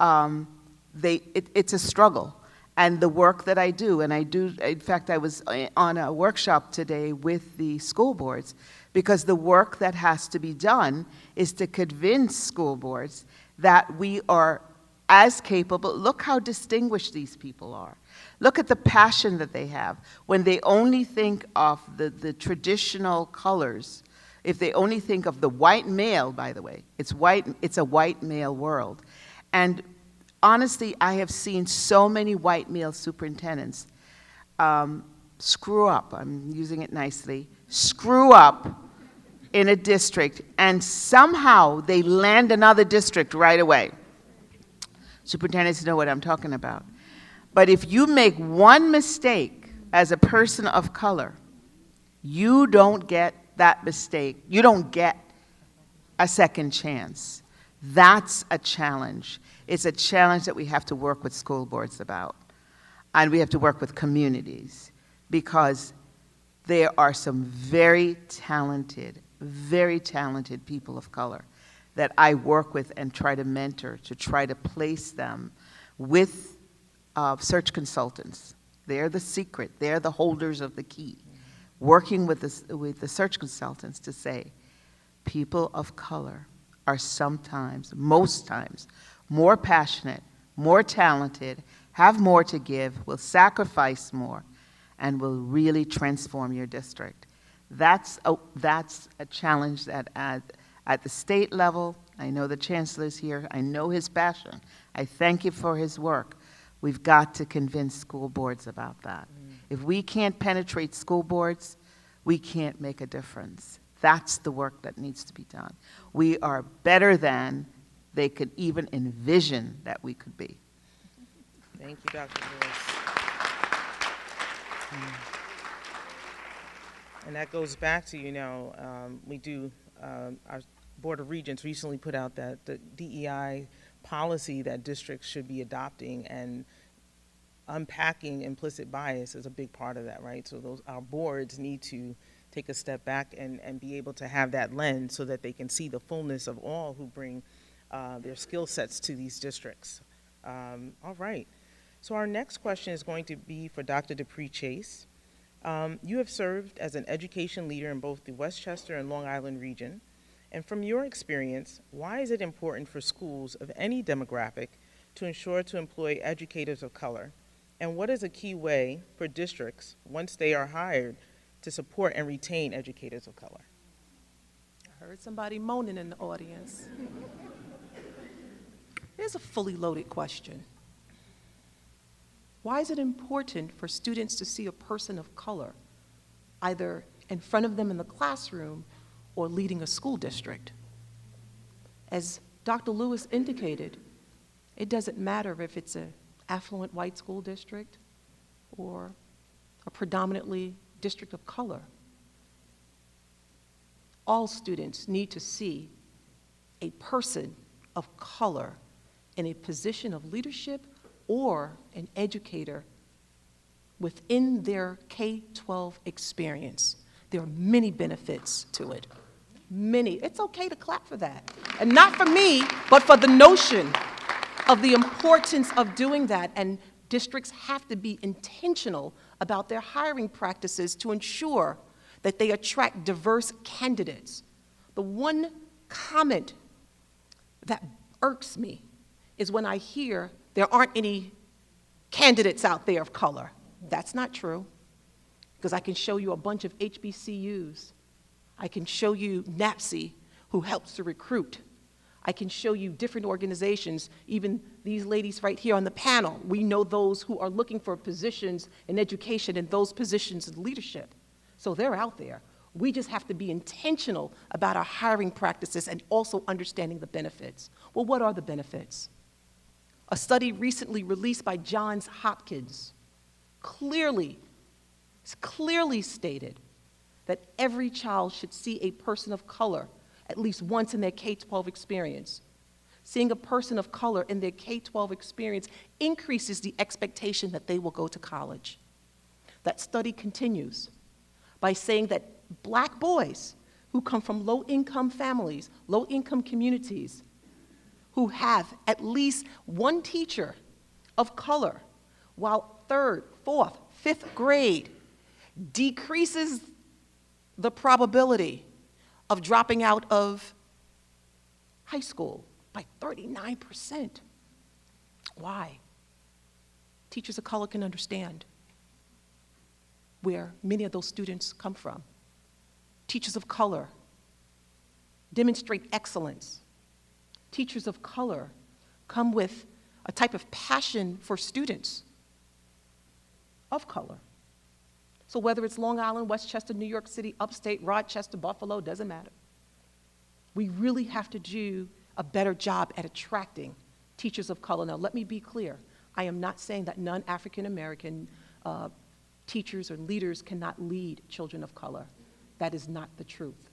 it's a struggle. And the work that I do, in fact, I was on a workshop today with the school boards, because the work that has to be done is to convince school boards that we are as capable. Look how distinguished these people are. Look at the passion that they have. When they only think of the traditional colors, if they only think of the white male, by the way, it's a white male world. And honestly, I have seen so many white male superintendents screw up, I'm using it nicely, screw up in a district, and somehow they land another district right away. Superintendents know what I'm talking about. But if you make one mistake as a person of color, you don't get that mistake. You don't get a second chance. That's a challenge. It's a challenge that we have to work with school boards about. And we have to work with communities, because there are some very talented people of color that I work with and try to mentor, to try to place them with search consultants. They're the secret. They're the holders of the key. Working with the search consultants to say, people of color are sometimes, most times, more passionate, more talented, have more to give, will sacrifice more, and will really transform your district. That's a challenge that at the state level, I know the chancellor's here, I know his passion. I thank you for his work. We've got to convince school boards about that. If we can't penetrate school boards, we can't make a difference. That's the work that needs to be done. We are better than they could even envision that we could be. Thank you, Dr. Lewis. And that goes back to, we do, our Board of Regents recently put out that the DEI policy that districts should be adopting, and unpacking implicit bias is a big part of that, right? So our boards need to take a step back and be able to have that lens so that they can see the fullness of all who bring their skill sets to these districts. All right. So our next question is going to be for Dr. Dupree Chase. You have served as an education leader in both the Westchester and Long Island region. And from your experience, why is it important for schools of any demographic to ensure to employ educators of color? And what is a key way for districts, once they are hired, to support and retain educators of color? I heard somebody moaning in the audience. Here's a fully loaded question. Why is it important for students to see a person of color, either in front of them in the classroom or leading a school district? As Dr. Lewis indicated, it doesn't matter if it's an affluent white school district or a predominantly district of color. All students need to see a person of color in a position of leadership or an educator within their K-12 experience. There are many benefits to it. Many. It's okay to clap for that. And not for me, but for the notion of the importance of doing that. And districts have to be intentional about their hiring practices to ensure that they attract diverse candidates. The one comment that irks me is when I hear there aren't any candidates out there of color. That's not true, because I can show you a bunch of HBCUs. I can show you NAPSI, who helps to recruit. I can show you different organizations, even these ladies right here on the panel. We know those who are looking for positions in education and those positions in leadership. So they're out there. We just have to be intentional about our hiring practices and also understanding the benefits. Well, what are the benefits? A study recently released by Johns Hopkins clearly stated that every child should see a person of color at least once in their K-12 experience. Seeing a person of color in their K-12 experience increases the expectation that they will go to college. That study continues by saying that Black boys who come from low-income families, low-income communities, who have at least one teacher of color, while third, fourth, fifth grade, decreases the probability of dropping out of high school by 39%. Why? Teachers of color can understand where many of those students come from. Teachers of color demonstrate excellence. Teachers of color come with a type of passion for students of color. So whether it's Long Island, Westchester, New York City, upstate, Rochester, Buffalo, doesn't matter. We really have to do a better job at attracting teachers of color. Now, let me be clear. I am not saying that non-African American teachers or leaders cannot lead children of color. That is not the truth.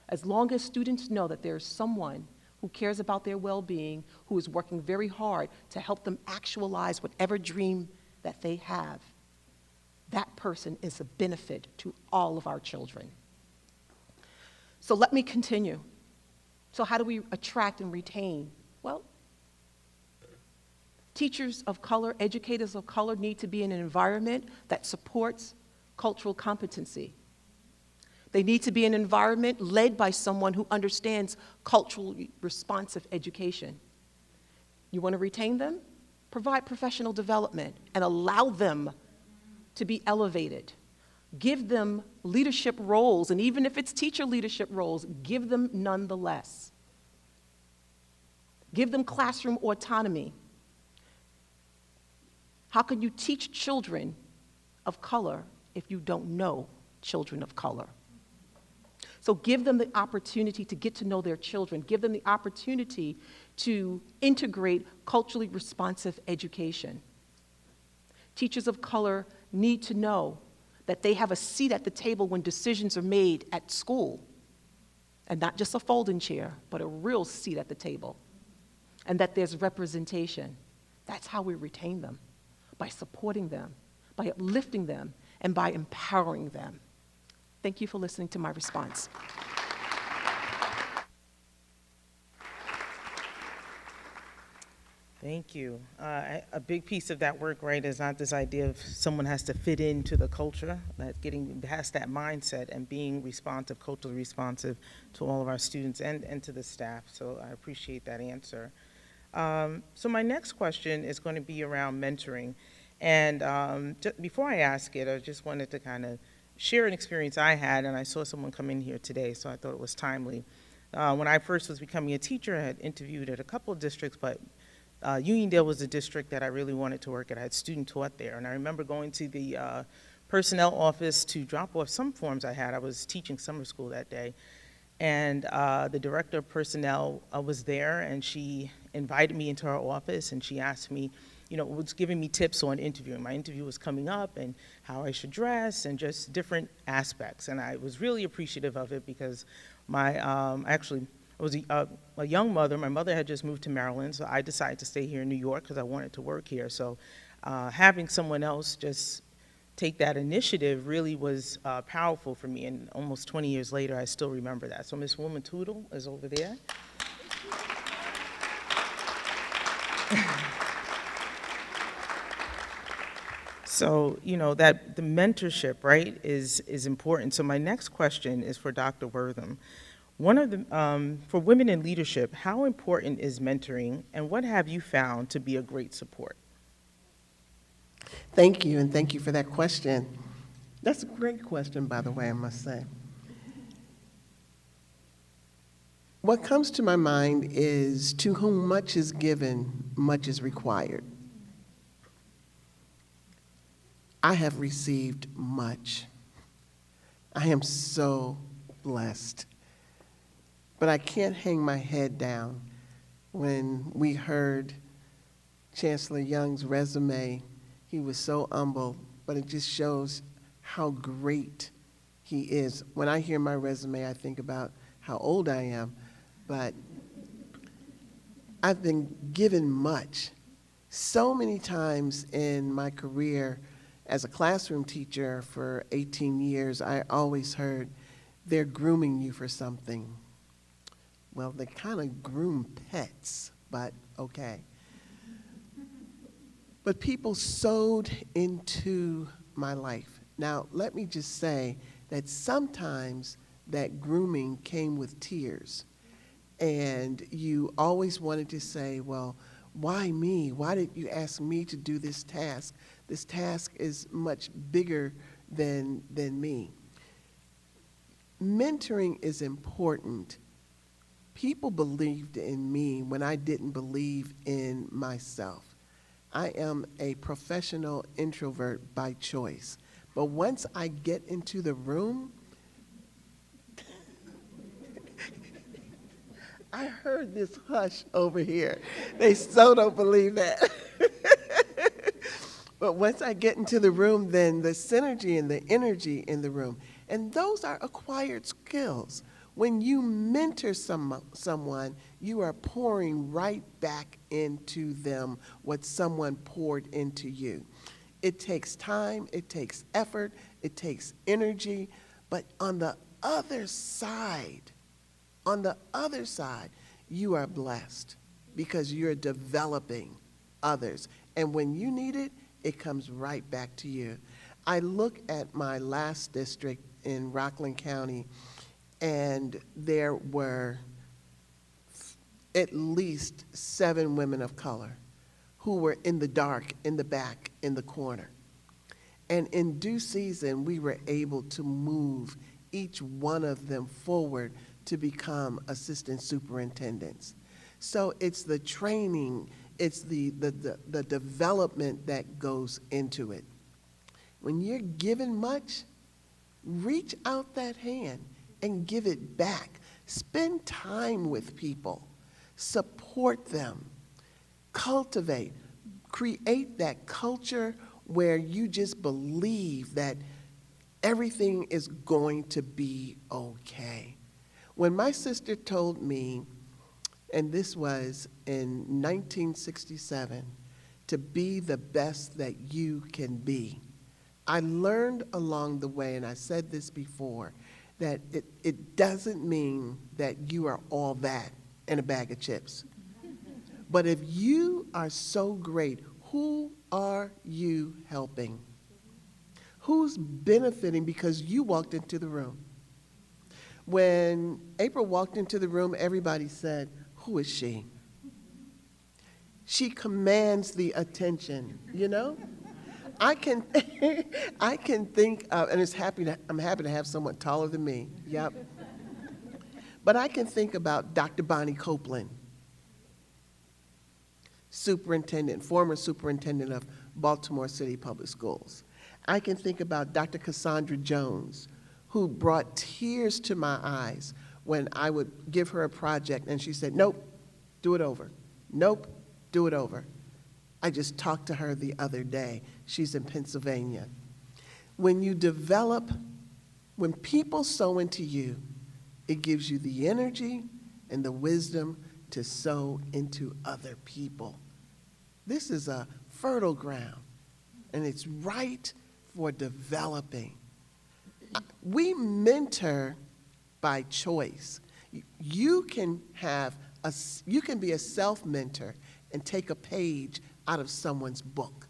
As long as students know that there's someone who cares about their well-being, who is working very hard to help them actualize whatever dream that they have, that person is a benefit to all of our children. So let me continue. So how do we attract and retain? Well, teachers of color, educators of color need to be in an environment that supports cultural competency. They need to be in an environment led by someone who understands culturally responsive education. You want to retain them? Provide professional development and allow them to be elevated. Give them leadership roles, and even if it's teacher leadership roles, give them nonetheless. Give them classroom autonomy. How can you teach children of color if you don't know children of color? So give them the opportunity to get to know their children. Give them the opportunity to integrate culturally responsive education. Teachers of color need to know that they have a seat at the table when decisions are made at school, and not just a folding chair, but a real seat at the table, and that there's representation. That's how we retain them, by supporting them, by uplifting them, and by empowering them. Thank you for listening to my response. Thank you. A big piece of that work, right, is not this idea of someone has to fit into the culture, that getting past that mindset and being responsive, culturally responsive to all of our students and to the staff. So I appreciate that answer. So my next question is going to be around mentoring. And before I ask it, I just wanted to kind of share an experience I had, and I saw someone come in here today, so I thought it was timely. When I first was becoming a teacher, I had interviewed at a couple of districts, but Uniondale was the district that I really wanted to work at. I had student taught there, and I remember going to the personnel office to drop off some forms I had. I was teaching summer school that day, and the director of personnel was there, and she invited me into her office, and she asked me, was giving me tips on interviewing. My interview was coming up, and how I should dress, and just different aspects, and I was really appreciative of it because I was a young mother. My mother had just moved to Maryland, so I decided to stay here in New York because I wanted to work here. So having someone else just take that initiative really was powerful for me, and almost 20 years later, I still remember that. So Miss Woman Tootle is over there. So, that the mentorship, right, is important. So my next question is for Dr. Wortham. One of the, for women in leadership, how important is mentoring, and what have you found to be a great support? Thank you, and thank you for that question. That's a great question, by the way, I must say. What comes to my mind is, to whom much is given, much is required. I have received much, I am so blessed. But I can't hang my head down when we heard Chancellor Young's resume. He was so humble, but it just shows how great he is. When I hear my resume, I think about how old I am, but I've been given much. So many times in my career as a classroom teacher for 18 years, I always heard, they're grooming you for something. Well, they kind of groom pets, but okay. But people sowed into my life. Now, let me just say that sometimes that grooming came with tears. And you always wanted to say, well, why me? Why did you ask me to do this task? This task is much bigger than me. Mentoring is important. People believed in me when I didn't believe in myself. I am a professional introvert by choice. But once I get into the room, I heard this hush over here. They so don't believe that. But once I get into the room, then the synergy and the energy in the room, and those are acquired skills. When you mentor someone, you are pouring right back into them what someone poured into you. It takes time, it takes effort, it takes energy, but on the other side, you are blessed because you're developing others. And when you need it, it comes right back to you. I look at my last district in Rockland County, and there were at least 7 women of color who were in the dark, in the back, in the corner. And in due season, we were able to move each one of them forward to become assistant superintendents. So it's the training, it's the development that goes into it. When you're given much, reach out that hand and give it back. Spend time with people. Support them. Cultivate. Create that culture where you just believe that everything is going to be okay. When my sister told me, and this was in 1967, to be the best that you can be, I learned along the way, and I said this before, that it doesn't mean that you are all that in a bag of chips. But if you are so great, who are you helping? Who's benefiting because you walked into the room? When April walked into the room, everybody said, who is she? She commands the attention, you know? I can think of, and I'm happy to have someone taller than me, yep. But I can think about Dr. Bonnie Copeland, superintendent, former superintendent of Baltimore City Public Schools. I can think about Dr. Cassandra Jones, who brought tears to my eyes when I would give her a project and she said, nope, do it over. Nope, do it over. I just talked to her the other day. She's in Pennsylvania. When you develop, when people sow into you, it gives you the energy and the wisdom to sow into other people. This is a fertile ground, and it's right for developing. We mentor by choice. You can be a self-mentor and take a page out of someone's book.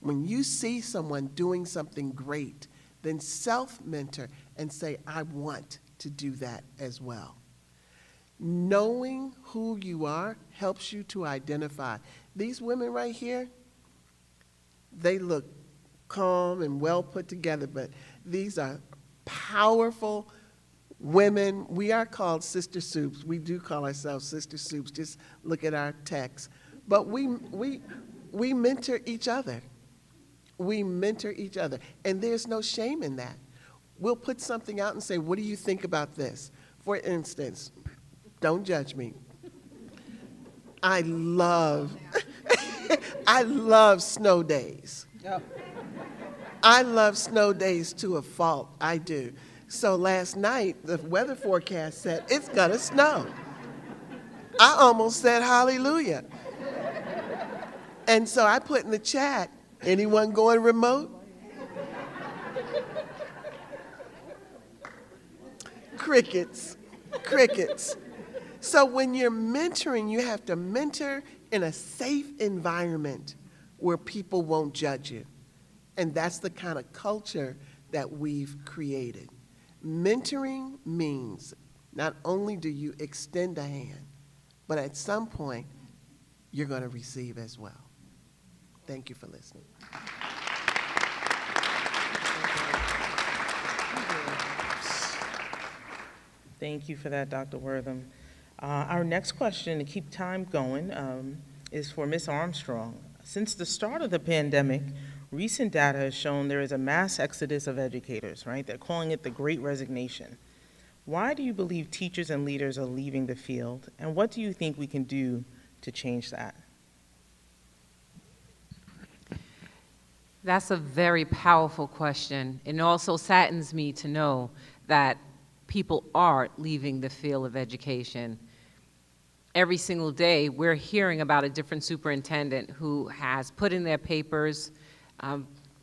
When you see someone doing something great, then self-mentor and say, I want to do that as well. Knowing who you are helps you to identify. These women right here, they look calm and well put together, but these are powerful women. We are called Sister Soups. We do call ourselves Sister Soups. Just look at our text. But we mentor each other. We mentor each other, and there's no shame in that. we'll put something out and say, what do you think about this? For instance, don't judge me. I love snow days. I love snow days to a fault, I do. So last night, the weather forecast said it's gonna snow. I almost said hallelujah. And so I put in the chat, anyone going remote? Crickets, crickets. So when you're mentoring, you have to mentor in a safe environment where people won't judge you. And that's the kind of culture that we've created. Mentoring means not only do you extend a hand, but at some point, you're going to receive as well. Thank you for listening. Thank you for that, Dr. Wortham. Our next question, to keep time going, is for Ms. Armstrong. Since the start of the pandemic, recent data has shown there is a mass exodus of educators, right? They're calling it the Great Resignation. Why do you believe teachers and leaders are leaving the field, and what do you think we can do to change that? That's a very powerful question. It also saddens me to know that people are leaving the field of education. Every single day, we're hearing about a different superintendent who has put in their papers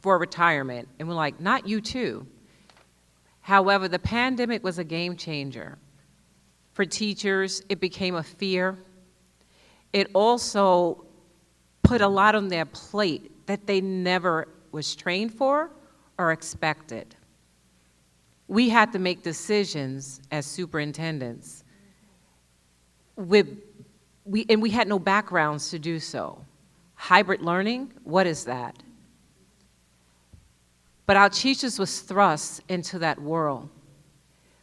for retirement, and we're like, not you too. However, the pandemic was a game changer. For teachers, it became a fear. It also put a lot on their plate that they never was trained for or expected. We had to make decisions as superintendents and we had no backgrounds to do so. Hybrid learning, what is that? But our teachers was thrust into that world.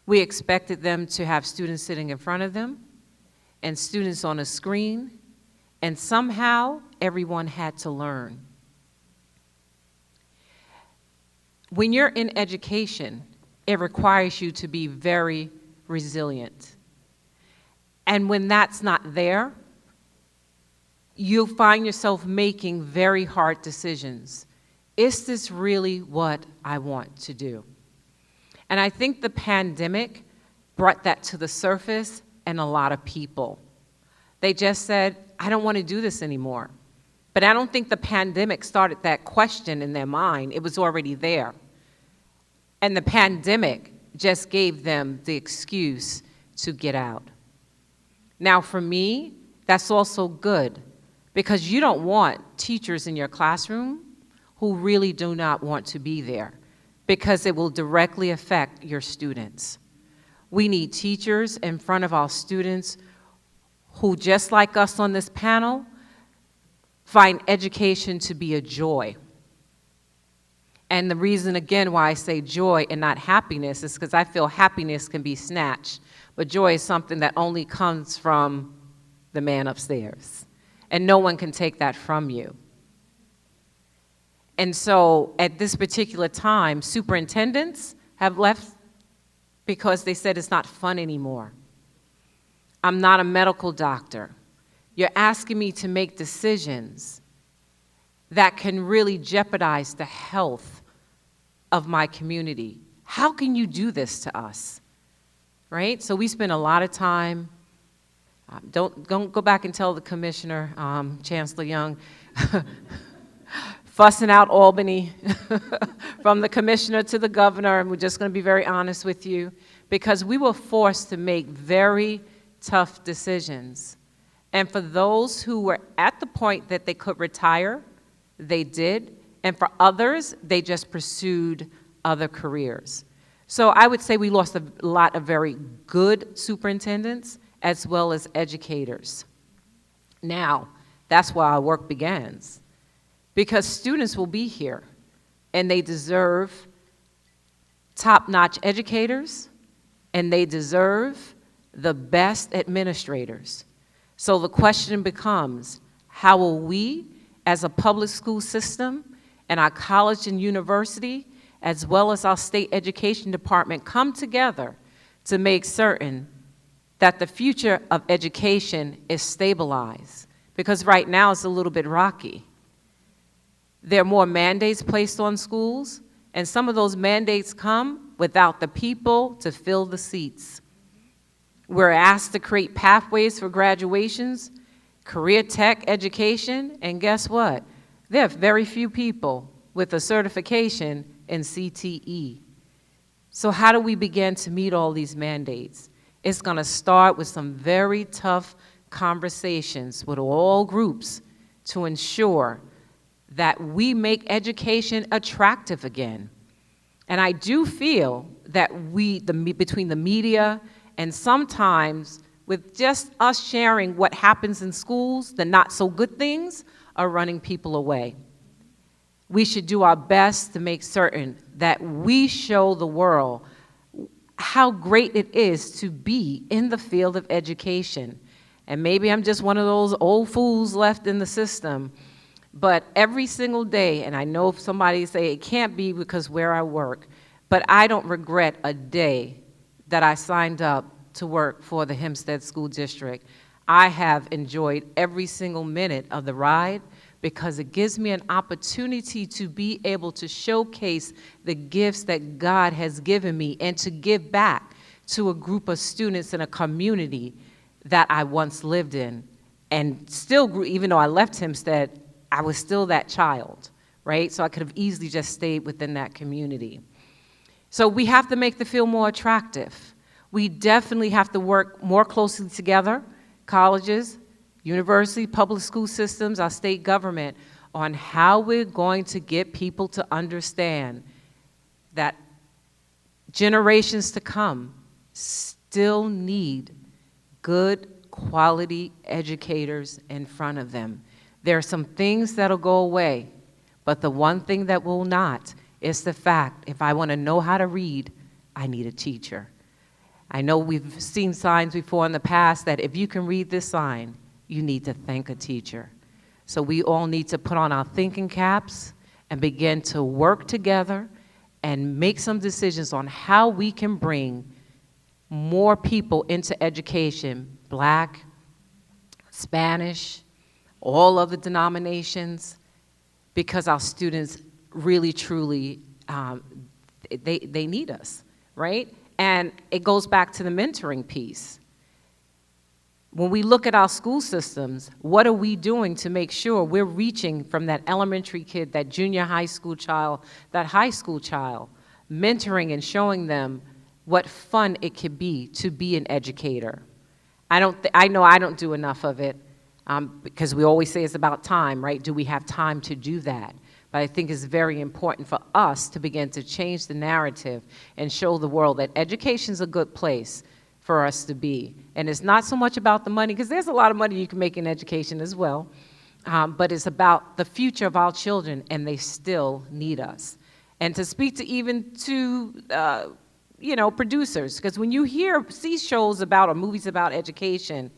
We expected them to have students sitting in front of them and students on a screen, and somehow everyone had to learn. When you're in education, it requires you to be very resilient. And when that's not there, you'll find yourself making very hard decisions. Is this really what I want to do? And I think the pandemic brought that to the surface in a lot of people. They just said, I don't want to do this anymore. But I don't think the pandemic started that question in their mind. It was already there. And the pandemic just gave them the excuse to get out. Now for me, that's also good, because you don't want teachers in your classroom who really do not want to be there, because it will directly affect your students. We need teachers in front of our students who, just like us on this panel, find education to be a joy. And the reason, again, why I say joy and not happiness is because I feel happiness can be snatched, but joy is something that only comes from the man upstairs. And no one can take that from you. And so at this particular time, superintendents have left because they said it's not fun anymore. I'm not a medical doctor. You're asking me to make decisions that can really jeopardize the health of my community. How can you do this to us? Right? So we spend a lot of time, don't go back and tell the commissioner, Chancellor Young, fussing out Albany from the commissioner to the governor, and we're just going to be very honest with you, because we were forced to make very tough decisions. And for those who were at the point that they could retire, they did. And for others, they just pursued other careers. So I would say we lost a lot of very good superintendents as well as educators. Now, that's where our work begins, because students will be here and they deserve top-notch educators and they deserve the best administrators. So the question becomes, how will we, as a public school system and our college and university, as well as our state education department, come together to make certain that the future of education is stabilized. Because right now it's a little bit rocky. There are more mandates placed on schools, and some of those mandates come without the people to fill the seats. We're asked to create pathways for graduations, career tech education, and guess what? There are very few people with a certification in CTE. So how do we begin to meet all these mandates? It's going to start with some very tough conversations with all groups to ensure that we make education attractive again. And I do feel that between the media and sometimes with just us sharing what happens in schools, the not so good things are running people away. We should do our best to make certain that we show the world how great it is to be in the field of education. And maybe I'm just one of those old fools left in the system, but every single day, and I know if somebody say it can't be because where I work, but I don't regret a day that I signed up to work for the Hempstead School District. I have enjoyed every single minute of the ride because it gives me an opportunity to be able to showcase the gifts that God has given me and to give back to a group of students in a community that I once lived in and still grew. Even though I left Hempstead, I was still that child, right? So I could have easily just stayed within that community. So we have to make the field more attractive. We definitely have to work more closely together, colleges, university, public school systems, our state government, on how we're going to get people to understand that generations to come still need good quality educators in front of them. There are some things that'll go away, but the one thing that will not is the fact, if I want to know how to read, I need a teacher. I know we've seen signs before in the past that if you can read this sign, you need to thank a teacher. So we all need to put on our thinking caps and begin to work together and make some decisions on how we can bring more people into education, Black, Spanish, all other denominations, because our students really, truly, they need us, right? And it goes back to the mentoring piece. When we look at our school systems, what are we doing to make sure we're reaching from that elementary kid, that junior high school child, that high school child, mentoring and showing them what fun it could be to be an educator? I know I don't do enough of it because we always say it's about time, right? Do we have time to do that? But I think it's very important for us to begin to change the narrative and show the world that education's a good place for us to be. And it's not so much about the money, because there's a lot of money you can make in education as well, but it's about the future of our children, and they still need us. And to speak to even to, producers, because when you see shows about or movies about education,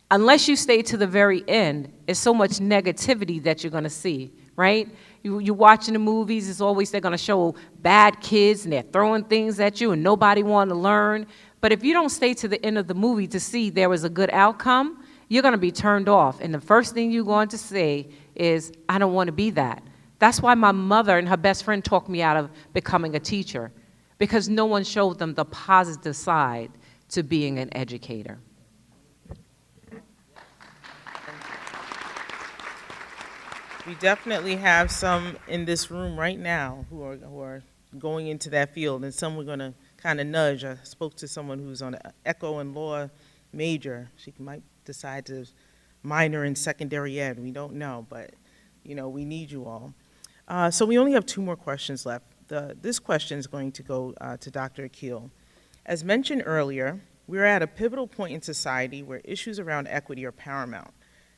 unless you stay to the very end, it's so much negativity that you're going to see, right? You're watching the movies, it's always they're going to show bad kids and they're throwing things at you and nobody wants to learn. But if you don't stay to the end of the movie to see there was a good outcome, you're going to be turned off. And the first thing you're going to say is, I don't want to be that. That's why my mother and her best friend talked me out of becoming a teacher, because no one showed them the positive side to being an educator. We definitely have some in this room right now who are going into that field, and some we're going to kind of nudge. I spoke to someone who's on an echo and law major. She might decide to minor in secondary ed. We don't know, but we need you all. So we only have 2 more questions left. This question is going to go to Dr. Akil. As mentioned earlier, we're at a pivotal point in society where issues around equity are paramount.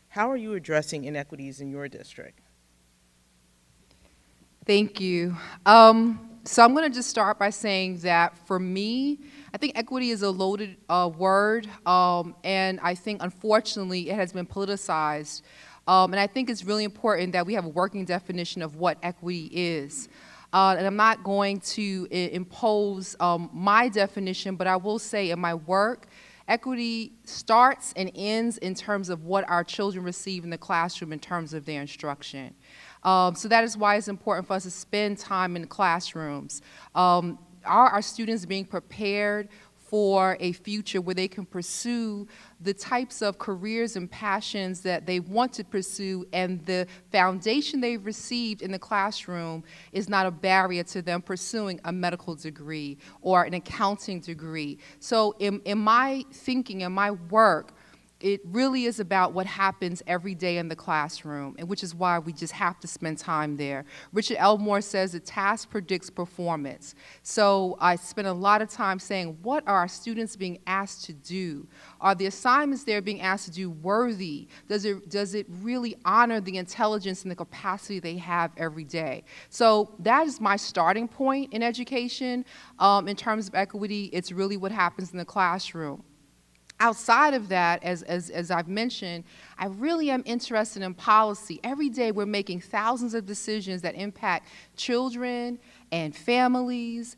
How are you addressing inequities in your district? Thank you. So I'm going to just start by saying that for me, I think equity is a loaded word, and I think unfortunately it has been politicized. And I think it's really important that we have a working definition of what equity is. And I'm not going to impose my definition, but I will say in my work, equity starts and ends in terms of what our children receive in the classroom in terms of their instruction. So that is why it's important for us to spend time in the classrooms. Are our students being prepared for a future where they can pursue the types of careers and passions that they want to pursue, and the foundation they've received in the classroom is not a barrier to them pursuing a medical degree or an accounting degree. So in my thinking, in my work, it really is about what happens every day in the classroom, and which is why we just have to spend time there. Richard Elmore says the task predicts performance. So I spend a lot of time saying, what are our students being asked to do? Are the assignments they're being asked to do worthy? Does it really honor the intelligence and the capacity they have every day? So that is my starting point in education. In terms of equity, it's really what happens in the classroom. Outside of that, as I've mentioned, I really am interested in policy. Every day we're making thousands of decisions that impact children and families,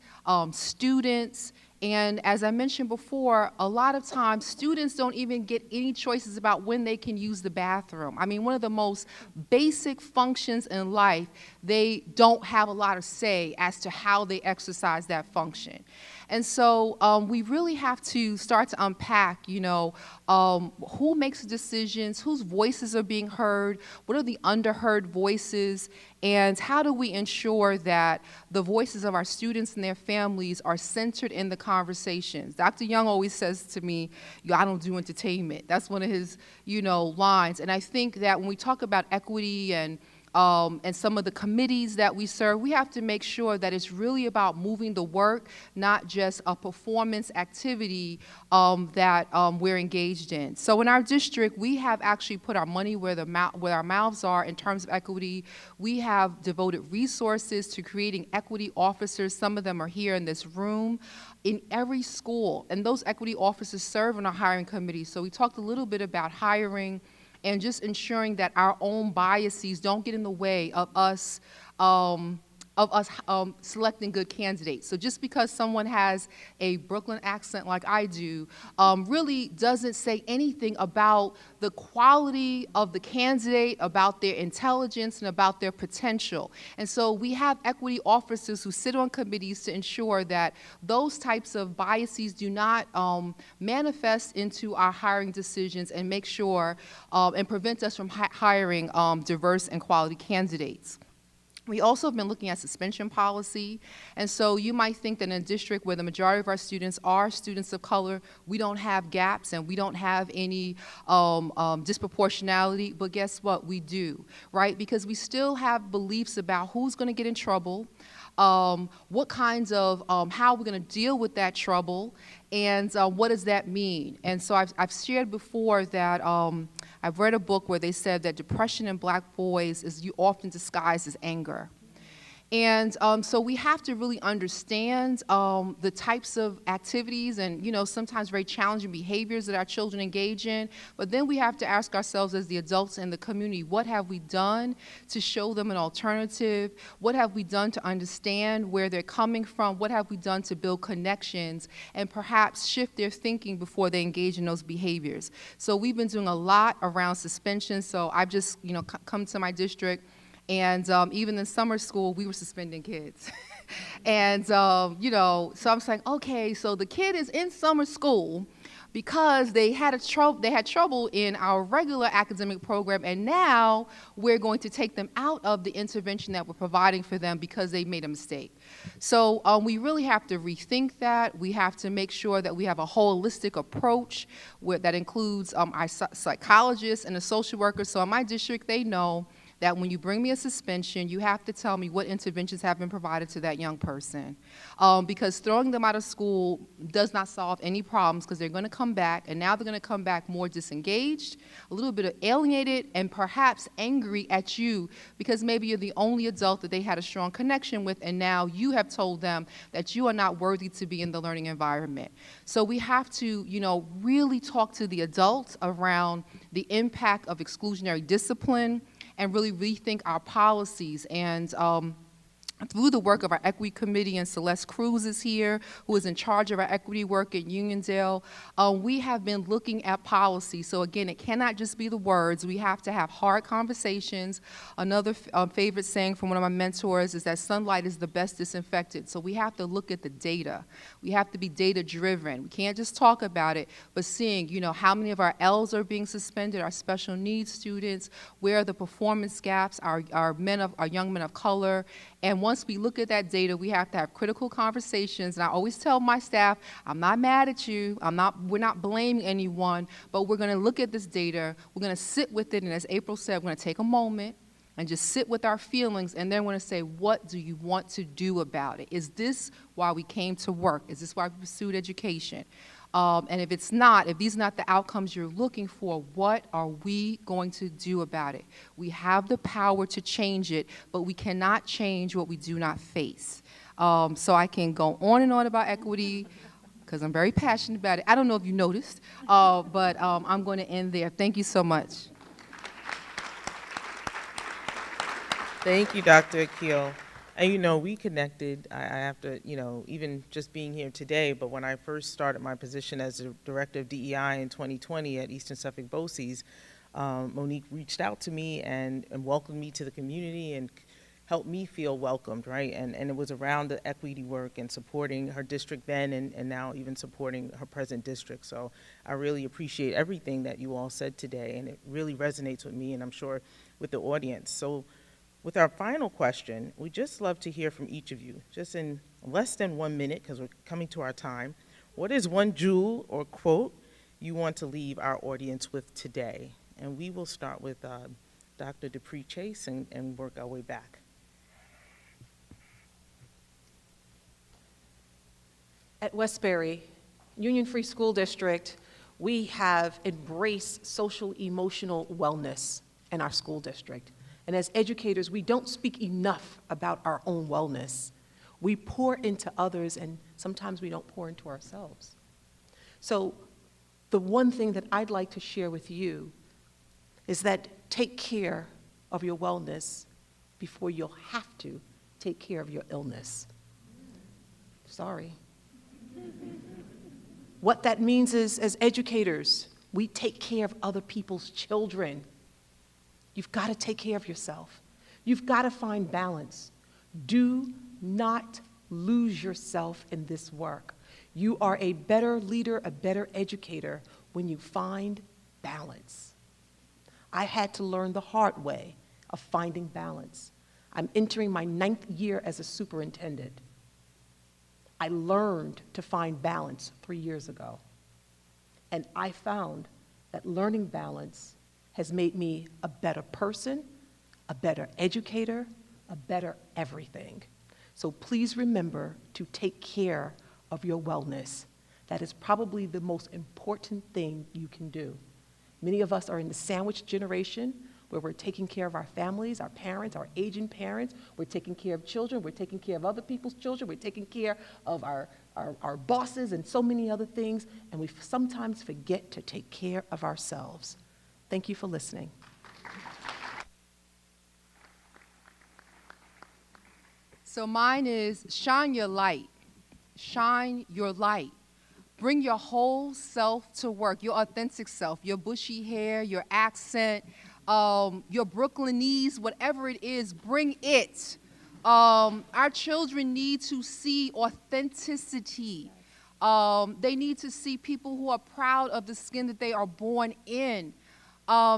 students, and as I mentioned before, a lot of times students don't even get any choices about when they can use the bathroom. I mean, one of the most basic functions in life, they don't have a lot of say as to how they exercise that function. And so we really have to start to unpack, who makes the decisions, whose voices are being heard, what are the underheard voices, and how do we ensure that the voices of our students and their families are centered in the conversations. Dr. Young always says to me, I don't do entertainment. That's one of his, lines. And I think that when we talk about equity and some of the committees that we serve, we have to make sure that it's really about moving the work, not just a performance activity that we're engaged in. So in our district, we have actually put our money where our mouths are in terms of equity. We have devoted resources to creating equity officers. Some of them are here in this room, in every school. And those equity officers serve on our hiring committee. So we talked a little bit about hiring and just ensuring that our own biases don't get in the way of us selecting good candidates. So just because someone has a Brooklyn accent like I do, really doesn't say anything about the quality of the candidate, about their intelligence, and about their potential. And so we have equity officers who sit on committees to ensure that those types of biases do not manifest into our hiring decisions, and make sure and prevent us from hiring diverse and quality candidates. We also have been looking at suspension policy, and so you might think that in a district where the majority of our students are students of color, we don't have gaps and we don't have any disproportionality, but guess what? We do, right? Because we still have beliefs about who's going to get in trouble, what kinds of, how we're going to deal with that trouble, and what does that mean? And so I've shared before that I've read a book where they said that depression in black boys is often disguised as anger. And so we have to really understand the types of activities and, sometimes very challenging behaviors that our children engage in. But then we have to ask ourselves as the adults in the community, what have we done to show them an alternative? What have we done to understand where they're coming from? What have we done to build connections and perhaps shift their thinking before they engage in those behaviors? So we've been doing a lot around suspension. So I've just, come to my district. And even in summer school, we were suspending kids. And, so I'm saying, okay, so the kid is in summer school because they had trouble in our regular academic program, and now we're going to take them out of the intervention that we're providing for them because they made a mistake. So we really have to rethink that. We have to make sure that we have a holistic approach that includes our psychologists and the social workers. So in my district, they know that when you bring me a suspension, you have to tell me what interventions have been provided to that young person. Because throwing them out of school does not solve any problems, because they're going to come back, and now they're going to come back more disengaged, a little bit alienated, and perhaps angry at you because maybe you're the only adult that they had a strong connection with, and now you have told them that you are not worthy to be in the learning environment. So we have to, really talk to the adults around the impact of exclusionary discipline, and really rethink our policies. And through the work of our equity committee, and Celeste Cruz is here, who is in charge of our equity work at Uniondale, we have been looking at policy. So again, it cannot just be the words. We have to have hard conversations. Another favorite saying from one of my mentors is that sunlight is the best disinfectant. So we have to look at the data. We have to be data driven. We can't just talk about it, but seeing, how many of our L's are being suspended, our special needs students, where are the performance gaps, our young men of color. And once we look at that data, we have to have critical conversations. And I always tell my staff, I'm not mad at you. We're not blaming anyone, but we're going to look at this data. We're going to sit with it. And as April said, we're going to take a moment and just sit with our feelings. And then we're going to say, what do you want to do about it? Is this why we came to work? Is this why we pursued education? And if it's not, if these are not the outcomes you're looking for, what are we going to do about it? We have the power to change it, but we cannot change what we do not face. So I can go on and on about equity, because I'm very passionate about it. I don't know if you noticed, but I'm going to end there. Thank you so much. Thank you, Dr. Akil. And we connected, I have to, even just being here today, but when I first started my position as the Director of DEI in 2020 at Eastern Suffolk BOCES, Monique reached out to me and welcomed me to the community and helped me feel welcomed, right? And it was around the equity work and supporting her district then and now even supporting her present district. So I really appreciate everything that you all said today, and it really resonates with me and I'm sure with the audience. So with our final question, we'd just love to hear from each of you, just in less than 1 minute, because we're coming to our time. What is one jewel or quote you want to leave our audience with today? And we will start with Dr. Dupree Chase and work our way back. At Westbury, Union Free School District, we have embraced social emotional wellness in our school district. And as educators, we don't speak enough about our own wellness. We pour into others, and sometimes we don't pour into ourselves. So the one thing that I'd like to share with you is that take care of your wellness before you'll have to take care of your illness. Sorry. What that means is, as educators, we take care of other people's children. You've got to take care of yourself. You've got to find balance. Do not lose yourself in this work. You are a better leader, a better educator when you find balance. I had to learn the hard way of finding balance. I'm entering my 9th year as a superintendent. I learned to find balance 3 years ago. And I found that learning balance has made me a better person, a better educator, a better everything. So please remember to take care of your wellness. That is probably the most important thing you can do. Many of us are in the sandwich generation where we're taking care of our families, our parents, our aging parents. We're taking care of children. We're taking care of other people's children. We're taking care of our bosses and so many other things. And we sometimes forget to take care of ourselves. Thank you for listening. So mine is shine your light. Shine your light. Bring your whole self to work, your authentic self, your bushy hair, your accent, your Brooklynese, whatever it is, bring it. Our children need to see authenticity. They need to see people who are proud of the skin that they are born in.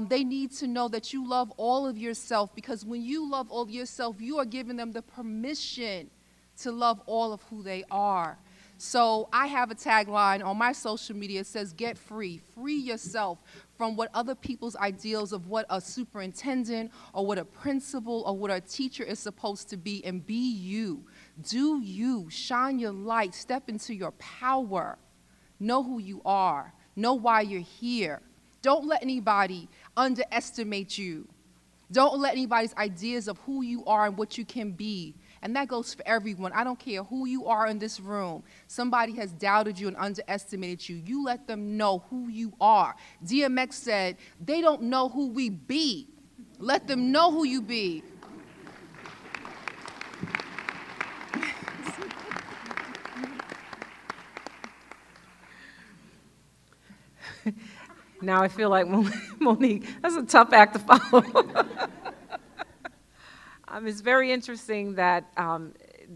They need to know that you love all of yourself, because when you love all of yourself, you are giving them the permission to love all of who they are. So I have a tagline on my social media. It says, get free. Free yourself from what other people's ideals of what a superintendent or what a principal or what a teacher is supposed to be, and be you. Do you. Shine your light. Step into your power. Know who you are. Know why you're here. Don't let anybody underestimate you. Don't let anybody's ideas of who you are and what you can be. And that goes for everyone. I don't care who you are in this room. Somebody has doubted you and underestimated you. You let them know who you are. DMX said, they don't know who we be. Let them know who you be. Now I feel like Monique, that's a tough act to follow. It's very interesting that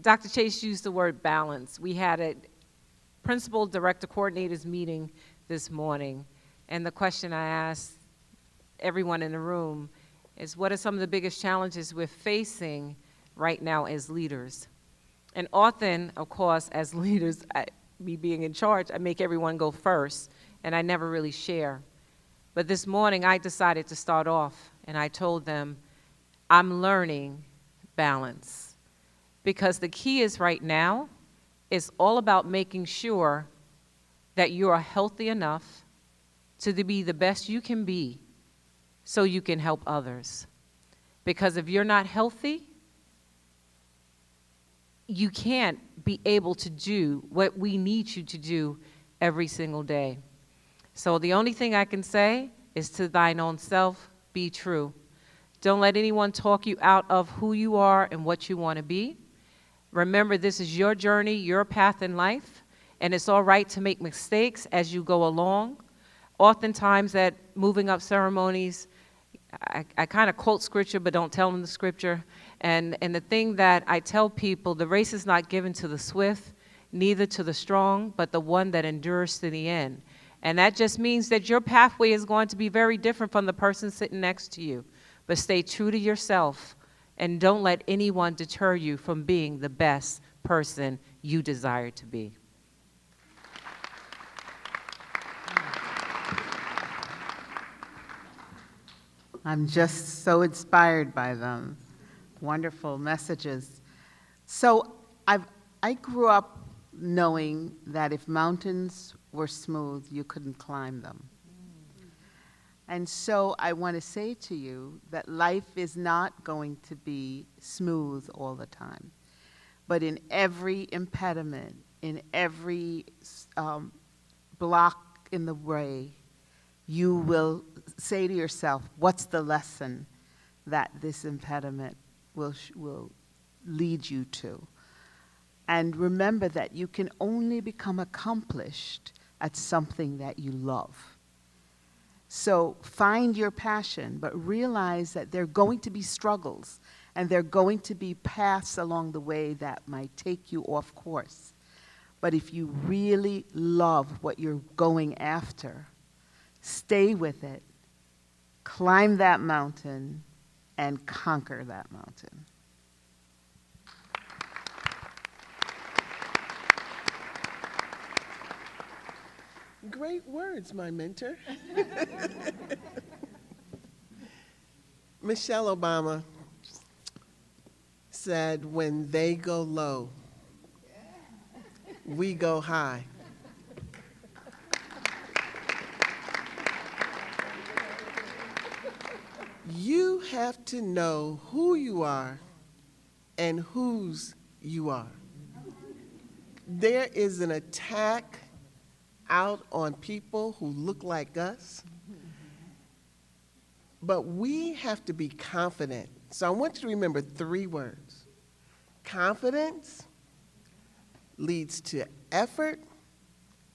Dr. Chase used the word balance. We had a principal director coordinators meeting this morning, and the question I asked everyone in the room is, what are some of the biggest challenges we're facing right now as leaders? And often, of course, as leaders, me being in charge, I make everyone go first, and I never really share. But this morning, I decided to start off, and I told them, I'm learning balance. Because the key is right now, it's all about making sure that you are healthy enough to be the best you can be so you can help others. Because if you're not healthy, you can't be able to do what we need you to do every single day. So the only thing I can say is, to thine own self, be true. Don't let anyone talk you out of who you are and what you want to be. Remember, this is your journey, your path in life, and it's all right to make mistakes as you go along. Oftentimes at moving up ceremonies, I kind of quote scripture, but don't tell them the scripture. And the thing that I tell people, the race is not given to the swift, neither to the strong, but the one that endures to the end. And that just means that your pathway is going to be very different from the person sitting next to you. But stay true to yourself, and don't let anyone deter you from being the best person you desire to be. I'm just so inspired by them. Wonderful messages. So I grew up knowing that if mountains were smooth, you couldn't climb them. And so I want to say to you that life is not going to be smooth all the time. But in every impediment, in every block in the way, you will say to yourself, what's the lesson that this impediment will lead you to? And remember that you can only become accomplished at something that you love. So find your passion, but realize that there are going to be struggles, and there are going to be paths along the way that might take you off course. But if you really love what you're going after, stay with it, climb that mountain, and conquer that mountain. Great words, my mentor. Michelle Obama said, when they go low, we go high. You have to know who you are and whose you are. There is an attack out on people who look like us, but we have to be confident. So I want you to remember 3 words. Confidence leads to effort,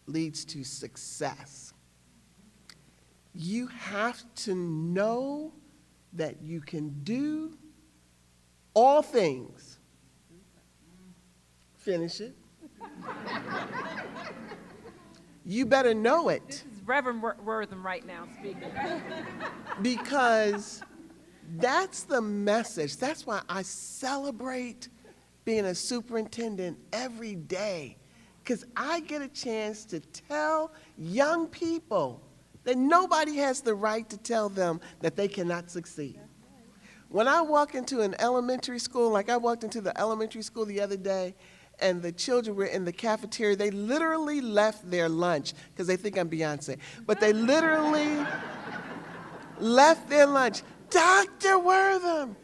leads to success. You have to know that you can do all things. Finish it. You better know it. This is Reverend Wortham right now speaking. Because that's the message. That's why I celebrate being a superintendent every day. Because I get a chance to tell young people that nobody has the right to tell them that they cannot succeed. When I walk into an elementary school, like I walked into the elementary school the other day, and the children were in the cafeteria, they literally left their lunch, because they think I'm Beyonce, but they literally left their lunch. Dr. Wortham,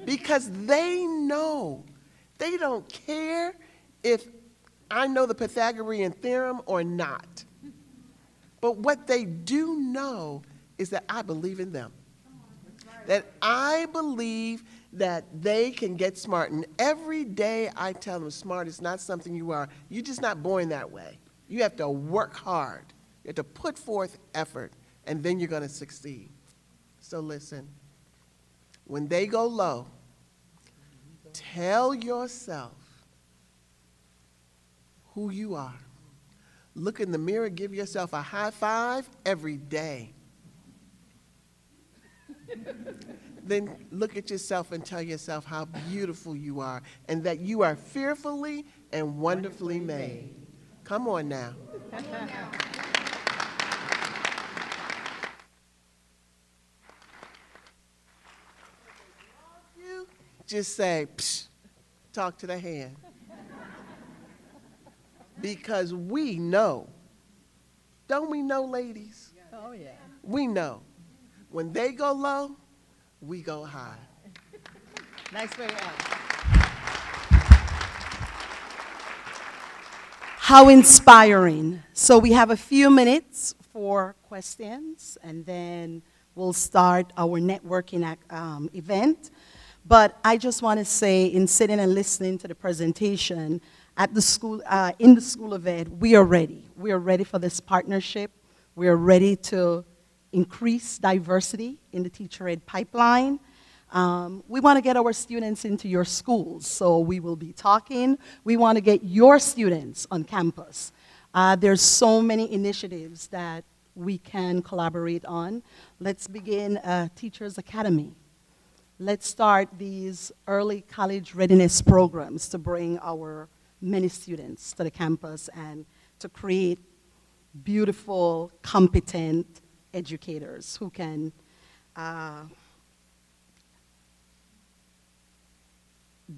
because they know, they don't care if I know the Pythagorean theorem or not. But what they do know is that I believe in them. That I believe that they can get smart. And every day I tell them smart is not something you are. You're just not born that way. You have to work hard You have to put forth effort, and then you're going to succeed. So listen, when they go low, tell yourself who you are. Look in the mirror, give yourself a high five every day. Then look at yourself and tell yourself how beautiful you are and that you are fearfully and wonderfully made. Come on now. You just say, psh, talk to the hand. Because we know. Don't we know, ladies? Oh, yeah. We know. When they go low, we go high. Nice way out. How inspiring. So we have a few minutes for questions, and then we'll start our networking event. But I just want to say, in sitting and listening to the presentation at the school, in the School of Ed, we are ready. We are ready for this partnership. We are ready to increase diversity in the teacher ed pipeline. We want to get our students into your schools, so we will be talking. We want to get your students on campus. There's so many initiatives that we can collaborate on. Let's begin a Teachers Academy. Let's start these early college readiness programs to bring our many students to the campus and to create beautiful, competent educators who can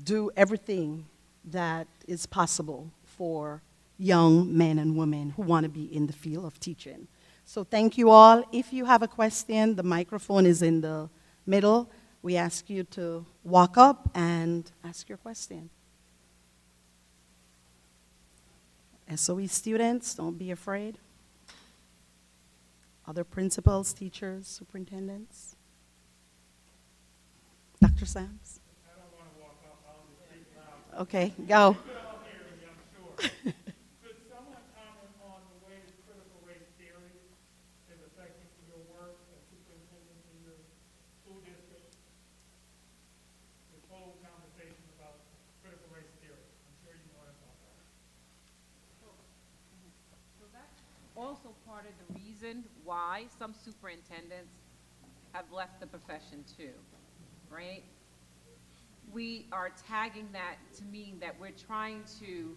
do everything that is possible for young men and women who want to be in the field of teaching. So thank you all. If you have a question, the microphone is in the middle. We ask you to walk up and ask your question. SOE students, don't be afraid. Other principals, teachers, superintendents. Dr. Sams? I don't want to walk up, I'll just speak loud. Okay, go. Could someone comment on the way critical race theory is affecting your work as superintendent in your school district? This whole conversation about critical race theory. I'm sure you know what I'm talking about. So that's also part of the reason why some superintendents have left the profession too, right? We are tagging that to mean that we're trying to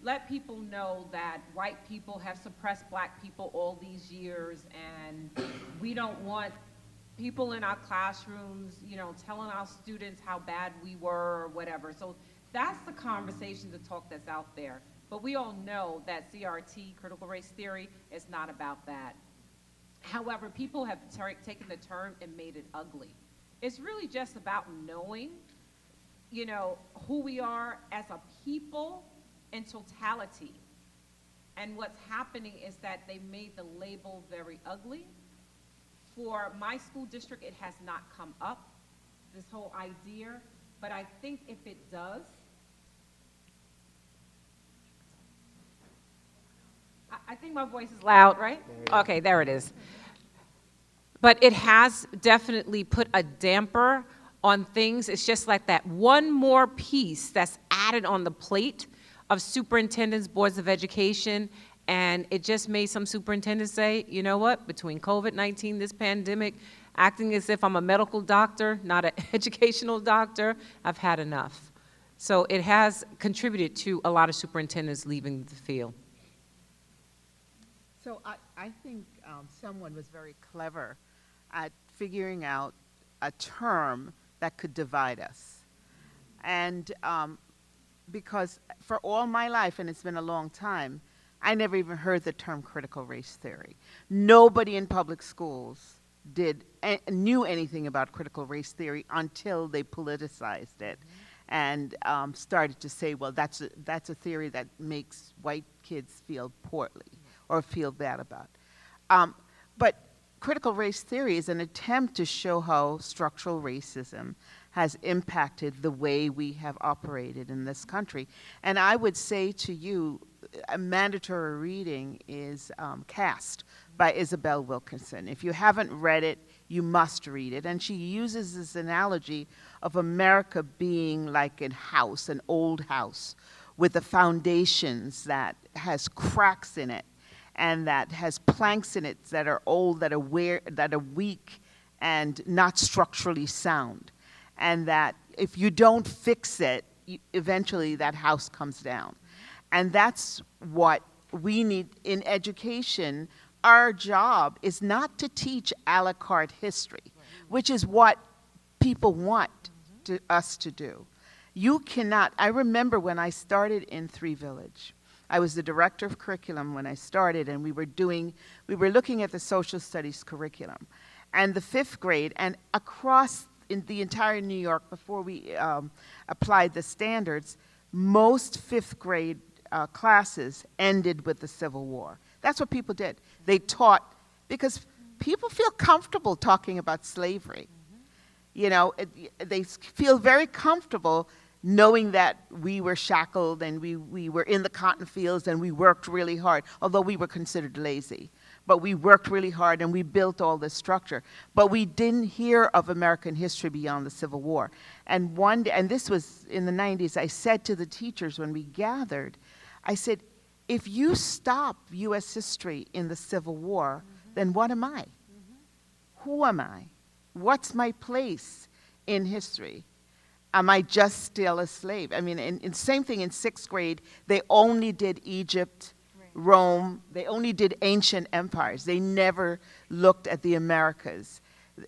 let people know that white people have suppressed black people all these years, and we don't want people in our classrooms, you know, telling our students how bad we were or whatever. So that's the conversation, the talk that's out there. But we all know that CRT, critical race theory, is not about that. However, people have taken the term and made it ugly. It's really just about knowing, you know, who we are as a people in totality. And what's happening is that they made the label very ugly. For my school district, it has not come up, this whole idea, but I think if it does, I think my voice is loud, right? Okay, there it is. But it has definitely put a damper on things. It's just like that one more piece that's added on the plate of superintendents, boards of education, and it just made some superintendents say, you know what, between COVID-19, this pandemic, acting as if I'm a medical doctor, not an educational doctor, I've had enough. So it has contributed to a lot of superintendents leaving the field. So I think someone was very clever at figuring out a term that could divide us. And because for all my life, and it's been a long time, I never even heard the term critical race theory. Nobody in public schools knew anything about critical race theory until they politicized it and started to say, well, that's a theory that makes white kids feel poorly or feel bad about. But critical race theory is an attempt to show how structural racism has impacted the way we have operated in this country. And I would say to you, a mandatory reading is Caste by Isabel Wilkinson. If you haven't read it, you must read it. And she uses this analogy of America being like a house, an old house, with the foundations that has cracks in it and that has planks in it that are old, that are weak and not structurally sound. And that if you don't fix it, eventually that house comes down. And that's what we need in education. Our job is not to teach a la carte history, which is what people want us to do. You cannot, I remember when I started in Three Village, I was the director of curriculum when I started, and we were looking at the social studies curriculum. And the 5th grade, and across in the entire New York, before we applied the standards, most 5th grade classes ended with the Civil War. That's what people did. They taught, because people feel comfortable talking about slavery. You know, they feel very comfortable knowing that we were shackled and we were in the cotton fields and we worked really hard, although we were considered lazy. But we worked really hard and we built all this structure. But we didn't hear of American history beyond the Civil War. And one day, and this was in the 90s, I said to the teachers when we gathered, I said, if you stop U.S. history in the Civil War, then what am I? Who am I? What's my place in history? Am I just still a slave? I mean, and same thing in 6th grade, they only did Egypt, Rome, they only did ancient empires. They never looked at the Americas.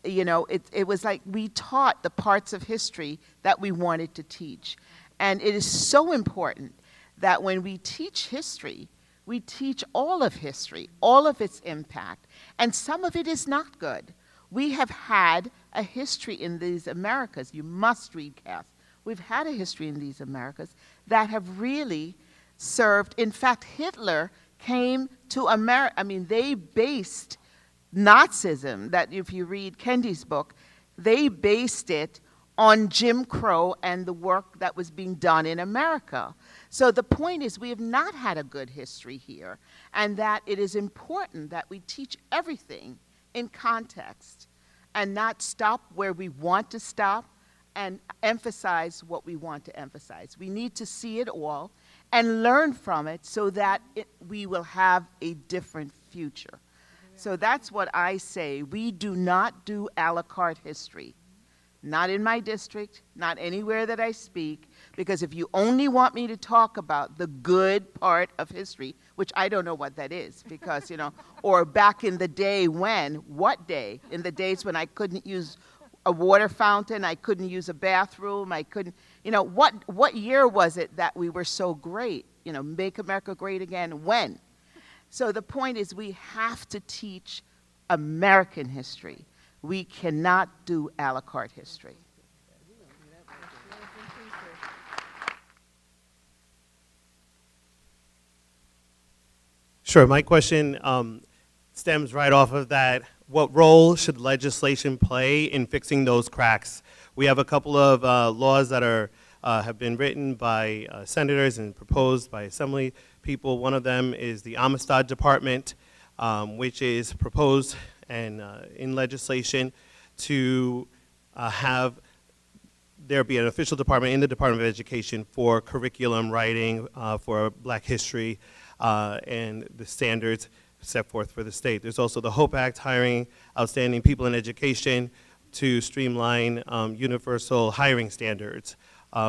You know, it was like we taught the parts of history that we wanted to teach. And it is so important that when we teach history, we teach all of history, all of its impact, and some of it is not good. We have had a history in these Americas. You must read Cass. We've had a history in these Americas that have really served. In fact, Hitler came to America. I mean, they based Nazism, that if you read Kendi's book, they based it on Jim Crow and the work that was being done in America. So the point is, we have not had a good history here, and that it is important that we teach everything in context and not stop where we want to stop and emphasize what we want to emphasize. We need to see it all and learn from it so that we will have a different future. So that's what I say. We do not do a la carte history. Not in my district, not anywhere that I speak, because if you only want me to talk about the good part of history, which I don't know what that is, because, you know, or back in the day when, what day? In the days when I couldn't use a water fountain, I couldn't use a bathroom, I couldn't, you know, what year was it that we were so great? You know, make America great again, when? So the point is, we have to teach American history. We cannot do a la carte history. Sure, my question stems right off of that. What role should legislation play in fixing those cracks? We have a couple of laws that have been written by senators and proposed by assembly people. One of them is the Amistad Department, which is proposed and in legislation to have there be an official department in the Department of Education for curriculum writing for Black history and the standards set forth for the state. There's also the HOPE Act, hiring outstanding people in education to streamline universal hiring standards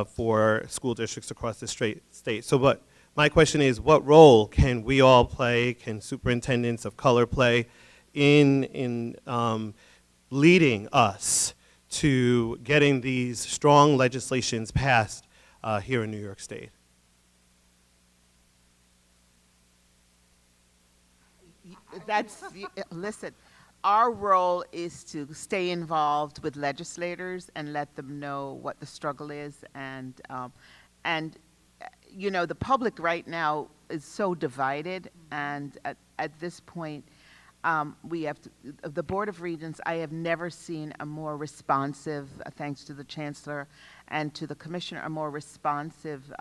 for school districts across the state. So but my question is, what role can we all play, can superintendents of color play in leading us to getting these strong legislations passed here in New York State? Listen, our role is to stay involved with legislators and let them know what the struggle is. And you know, the public right now is so divided, and at this point, we have to, the Board of Regents, I have never seen a more responsive, thanks to the Chancellor and to the Commissioner, a more responsive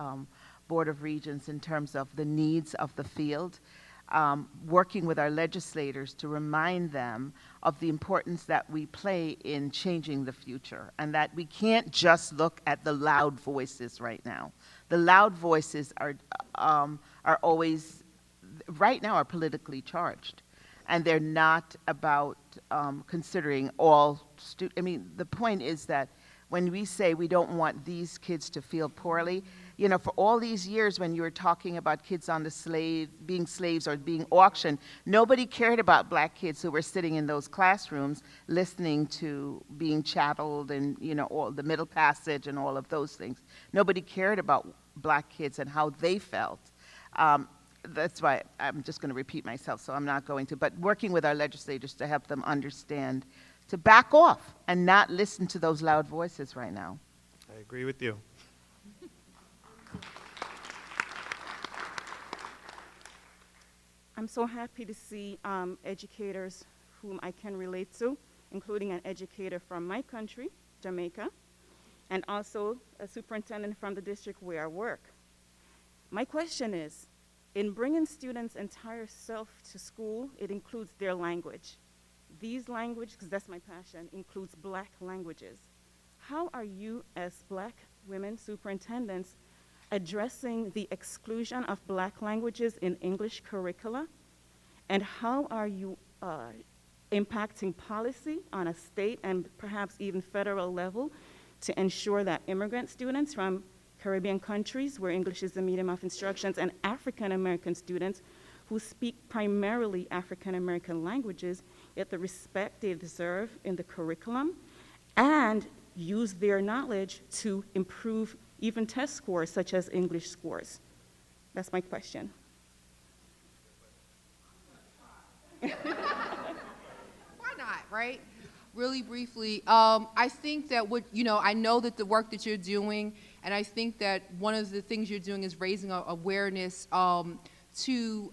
Board of Regents in terms of the needs of the field, working with our legislators to remind them of the importance that we play in changing the future, and that we can't just look at the loud voices right now. The loud voices are always, right now, are politically charged, and they're not about considering all I mean, the point is that when we say we don't want these kids to feel poorly, you know, for all these years when you were talking about kids on the being slaves or being auctioned, nobody cared about black kids who were sitting in those classrooms listening to being chatteled and, you know, all the Middle Passage and all of those things. Nobody cared about black kids and how they felt. That's why I'm just going to repeat myself, so I'm not going to, but working with our legislators to help them understand, to back off and not listen to those loud voices right now. I agree with you. I'm so happy to see educators whom I can relate to, including an educator from my country, Jamaica, and also a superintendent from the district where I work. My question is, in bringing students' entire self to school, it includes their language. These languages, because that's my passion, includes black languages. How are you, as black women superintendents, addressing the exclusion of black languages in English curricula? And how are you impacting policy on a state and perhaps even federal level to ensure that immigrant students from Caribbean countries where English is the medium of instruction and African American students who speak primarily African American languages get the respect they deserve in the curriculum and use their knowledge to improve even test scores such as English scores? That's my question. Why not, right? Really briefly, I think that I know that the work that you're doing, and I think that one of the things you're doing is raising awareness to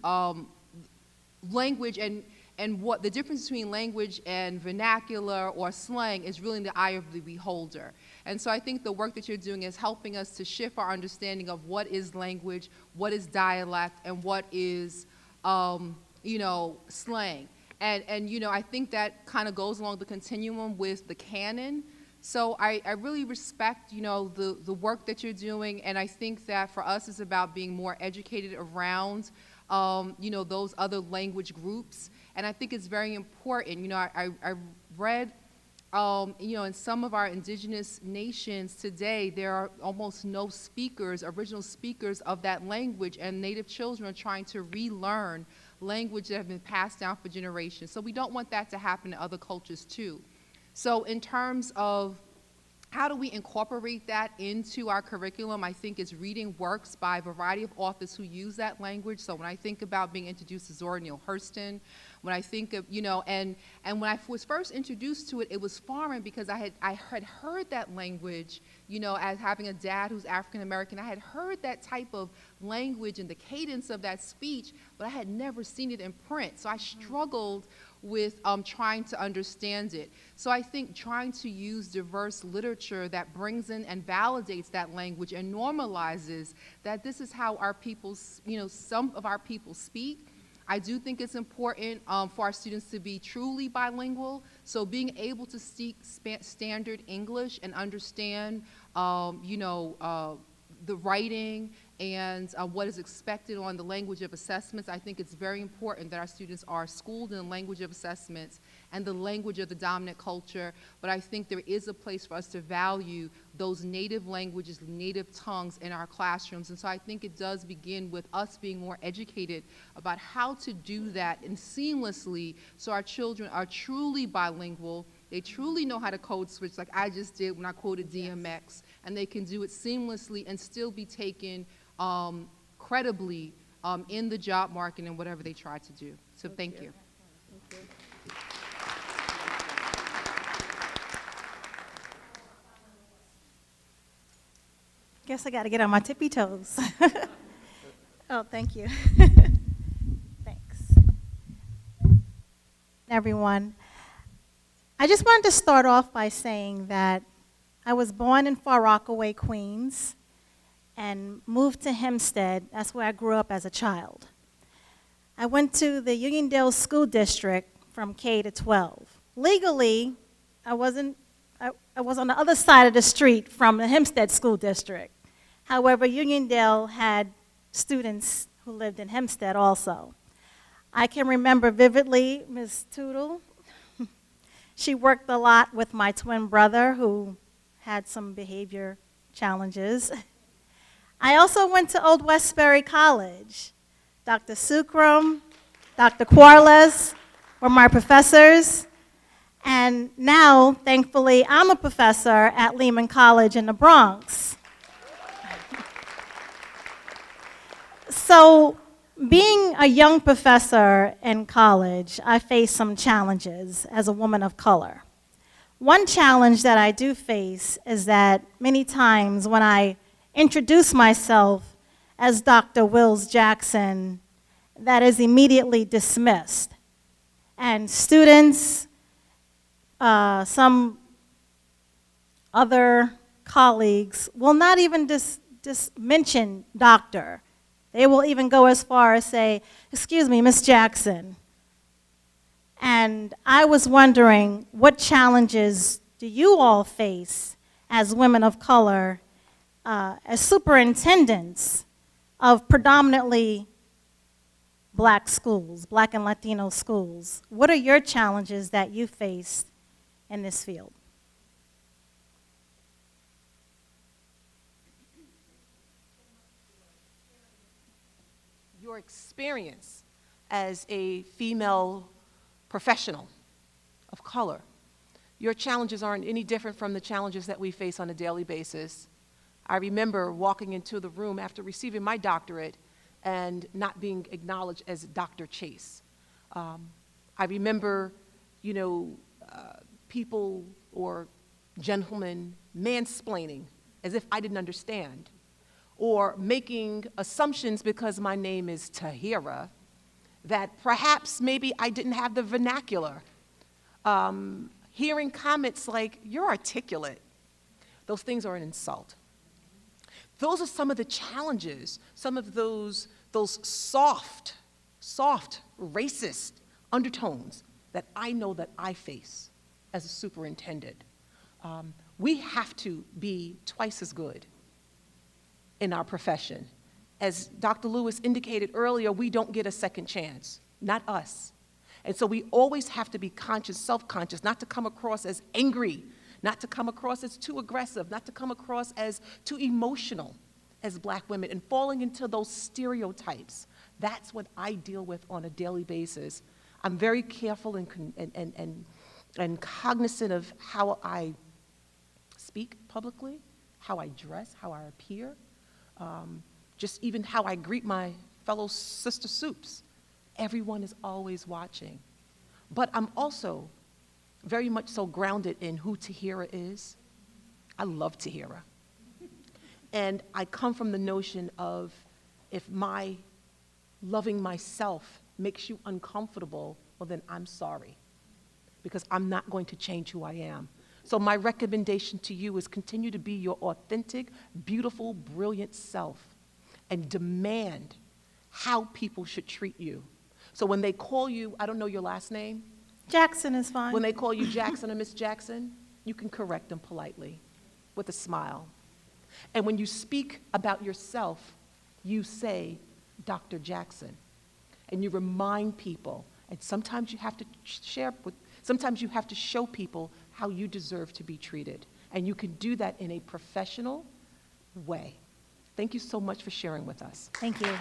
language and what the difference between language and vernacular or slang is really in the eye of the beholder. And so I think the work that you're doing is helping us to shift our understanding of what is language, what is dialect, and what is, slang. And I think that kind of goes along the continuum with the canon. So I really respect, the work that you're doing, and I think that for us it's about being more educated around, those other language groups. And I think it's very important. I read, in some of our indigenous nations today, there are almost no original speakers of that language, and Native children are trying to relearn language that have been passed down for generations. So we don't want that to happen to other cultures too. So in terms of how do we incorporate that into our curriculum, I think it's reading works by a variety of authors who use that language. So when I think about being introduced to Zora Neale Hurston, when I think of, and when I was first introduced to it, it was foreign because I had heard that language, as having a dad who's African American. I had heard that type of language and the cadence of that speech, but I had never seen it in print. So I struggled with trying to understand it. So I think trying to use diverse literature that brings in and validates that language and normalizes that this is how our people, some of our people speak. I do think it's important for our students to be truly bilingual. So being able to speak standard English and understand, the writing and what is expected on the language of assessments. I think it's very important that our students are schooled in the language of assessments and the language of the dominant culture, but I think there is a place for us to value those native languages, native tongues in our classrooms, and so I think it does begin with us being more educated about how to do that and seamlessly so our children are truly bilingual. They truly know how to code switch like I just did when I quoted DMX, and they can do it seamlessly and still be taken credibly in the job market and whatever they try to do. So thank you. Thank you. Guess I got to get on my tippy toes. Oh, thank you. Thanks. Everyone. I just wanted to start off by saying that I was born in Far Rockaway, Queens, and moved to Hempstead. That's where I grew up as a child. I went to the Uniondale School District from K to 12. Legally, I was on the other side of the street from the Hempstead School District. However, Uniondale had students who lived in Hempstead also. I can remember vividly Ms. Tootle. She worked a lot with my twin brother who had some behavior challenges. I also went to Old Westbury College. Dr. Sukram, Dr. Quarles were my professors. And now, thankfully, I'm a professor at Lehman College in the Bronx. So, being a young professor in college, I faced some challenges as a woman of color. One challenge that I do face is that many times when I introduce myself as Dr. Wills Jackson, that is immediately dismissed. And students, some other colleagues will not even just mention doctor. They will even go as far as say, "Excuse me, Miss Jackson." And I was wondering, what challenges do you all face as women of color, as superintendents of predominantly black schools, black and Latino schools? What are your challenges that you faced in this field? Your experience as a female professional of color, your challenges aren't any different from the challenges that we face on a daily basis. I remember walking into the room after receiving my doctorate and not being acknowledged as Dr. Chase. I remember, people or gentlemen mansplaining as if I didn't understand, or making assumptions because my name is Tahira, that perhaps maybe I didn't have the vernacular. Hearing comments like, "You're articulate," those things are an insult. Those are some of the challenges, some of those soft, racist undertones that I know that I face as a superintendent. We have to be twice as good in our profession. As Dr. Lewis indicated earlier, we don't get a second chance, not us. And so we always have to be conscious, self-conscious, not to come across as angry, not to come across as too aggressive, not to come across as too emotional as black women, and falling into those stereotypes. That's what I deal with on a daily basis. I'm very careful and cognizant of how I speak publicly, how I dress, how I appear, just even how I greet my fellow sister soups. Everyone is always watching. But I'm also very much so grounded in who Tejera is. I love Tejera. And I come from the notion of, if my loving myself makes you uncomfortable, well then I'm sorry, because I'm not going to change who I am. So my recommendation to you is continue to be your authentic, beautiful, brilliant self, and demand how people should treat you. So when they call you, I don't know your last name. Jackson is fine. When they call you Jackson or Miss Jackson, you can correct them politely with a smile. And when you speak about yourself, you say, Dr. Jackson. And you remind people, and sometimes you have to sometimes you have to show people how you deserve to be treated. And you can do that in a professional way. Thank you so much for sharing with us. Thank you.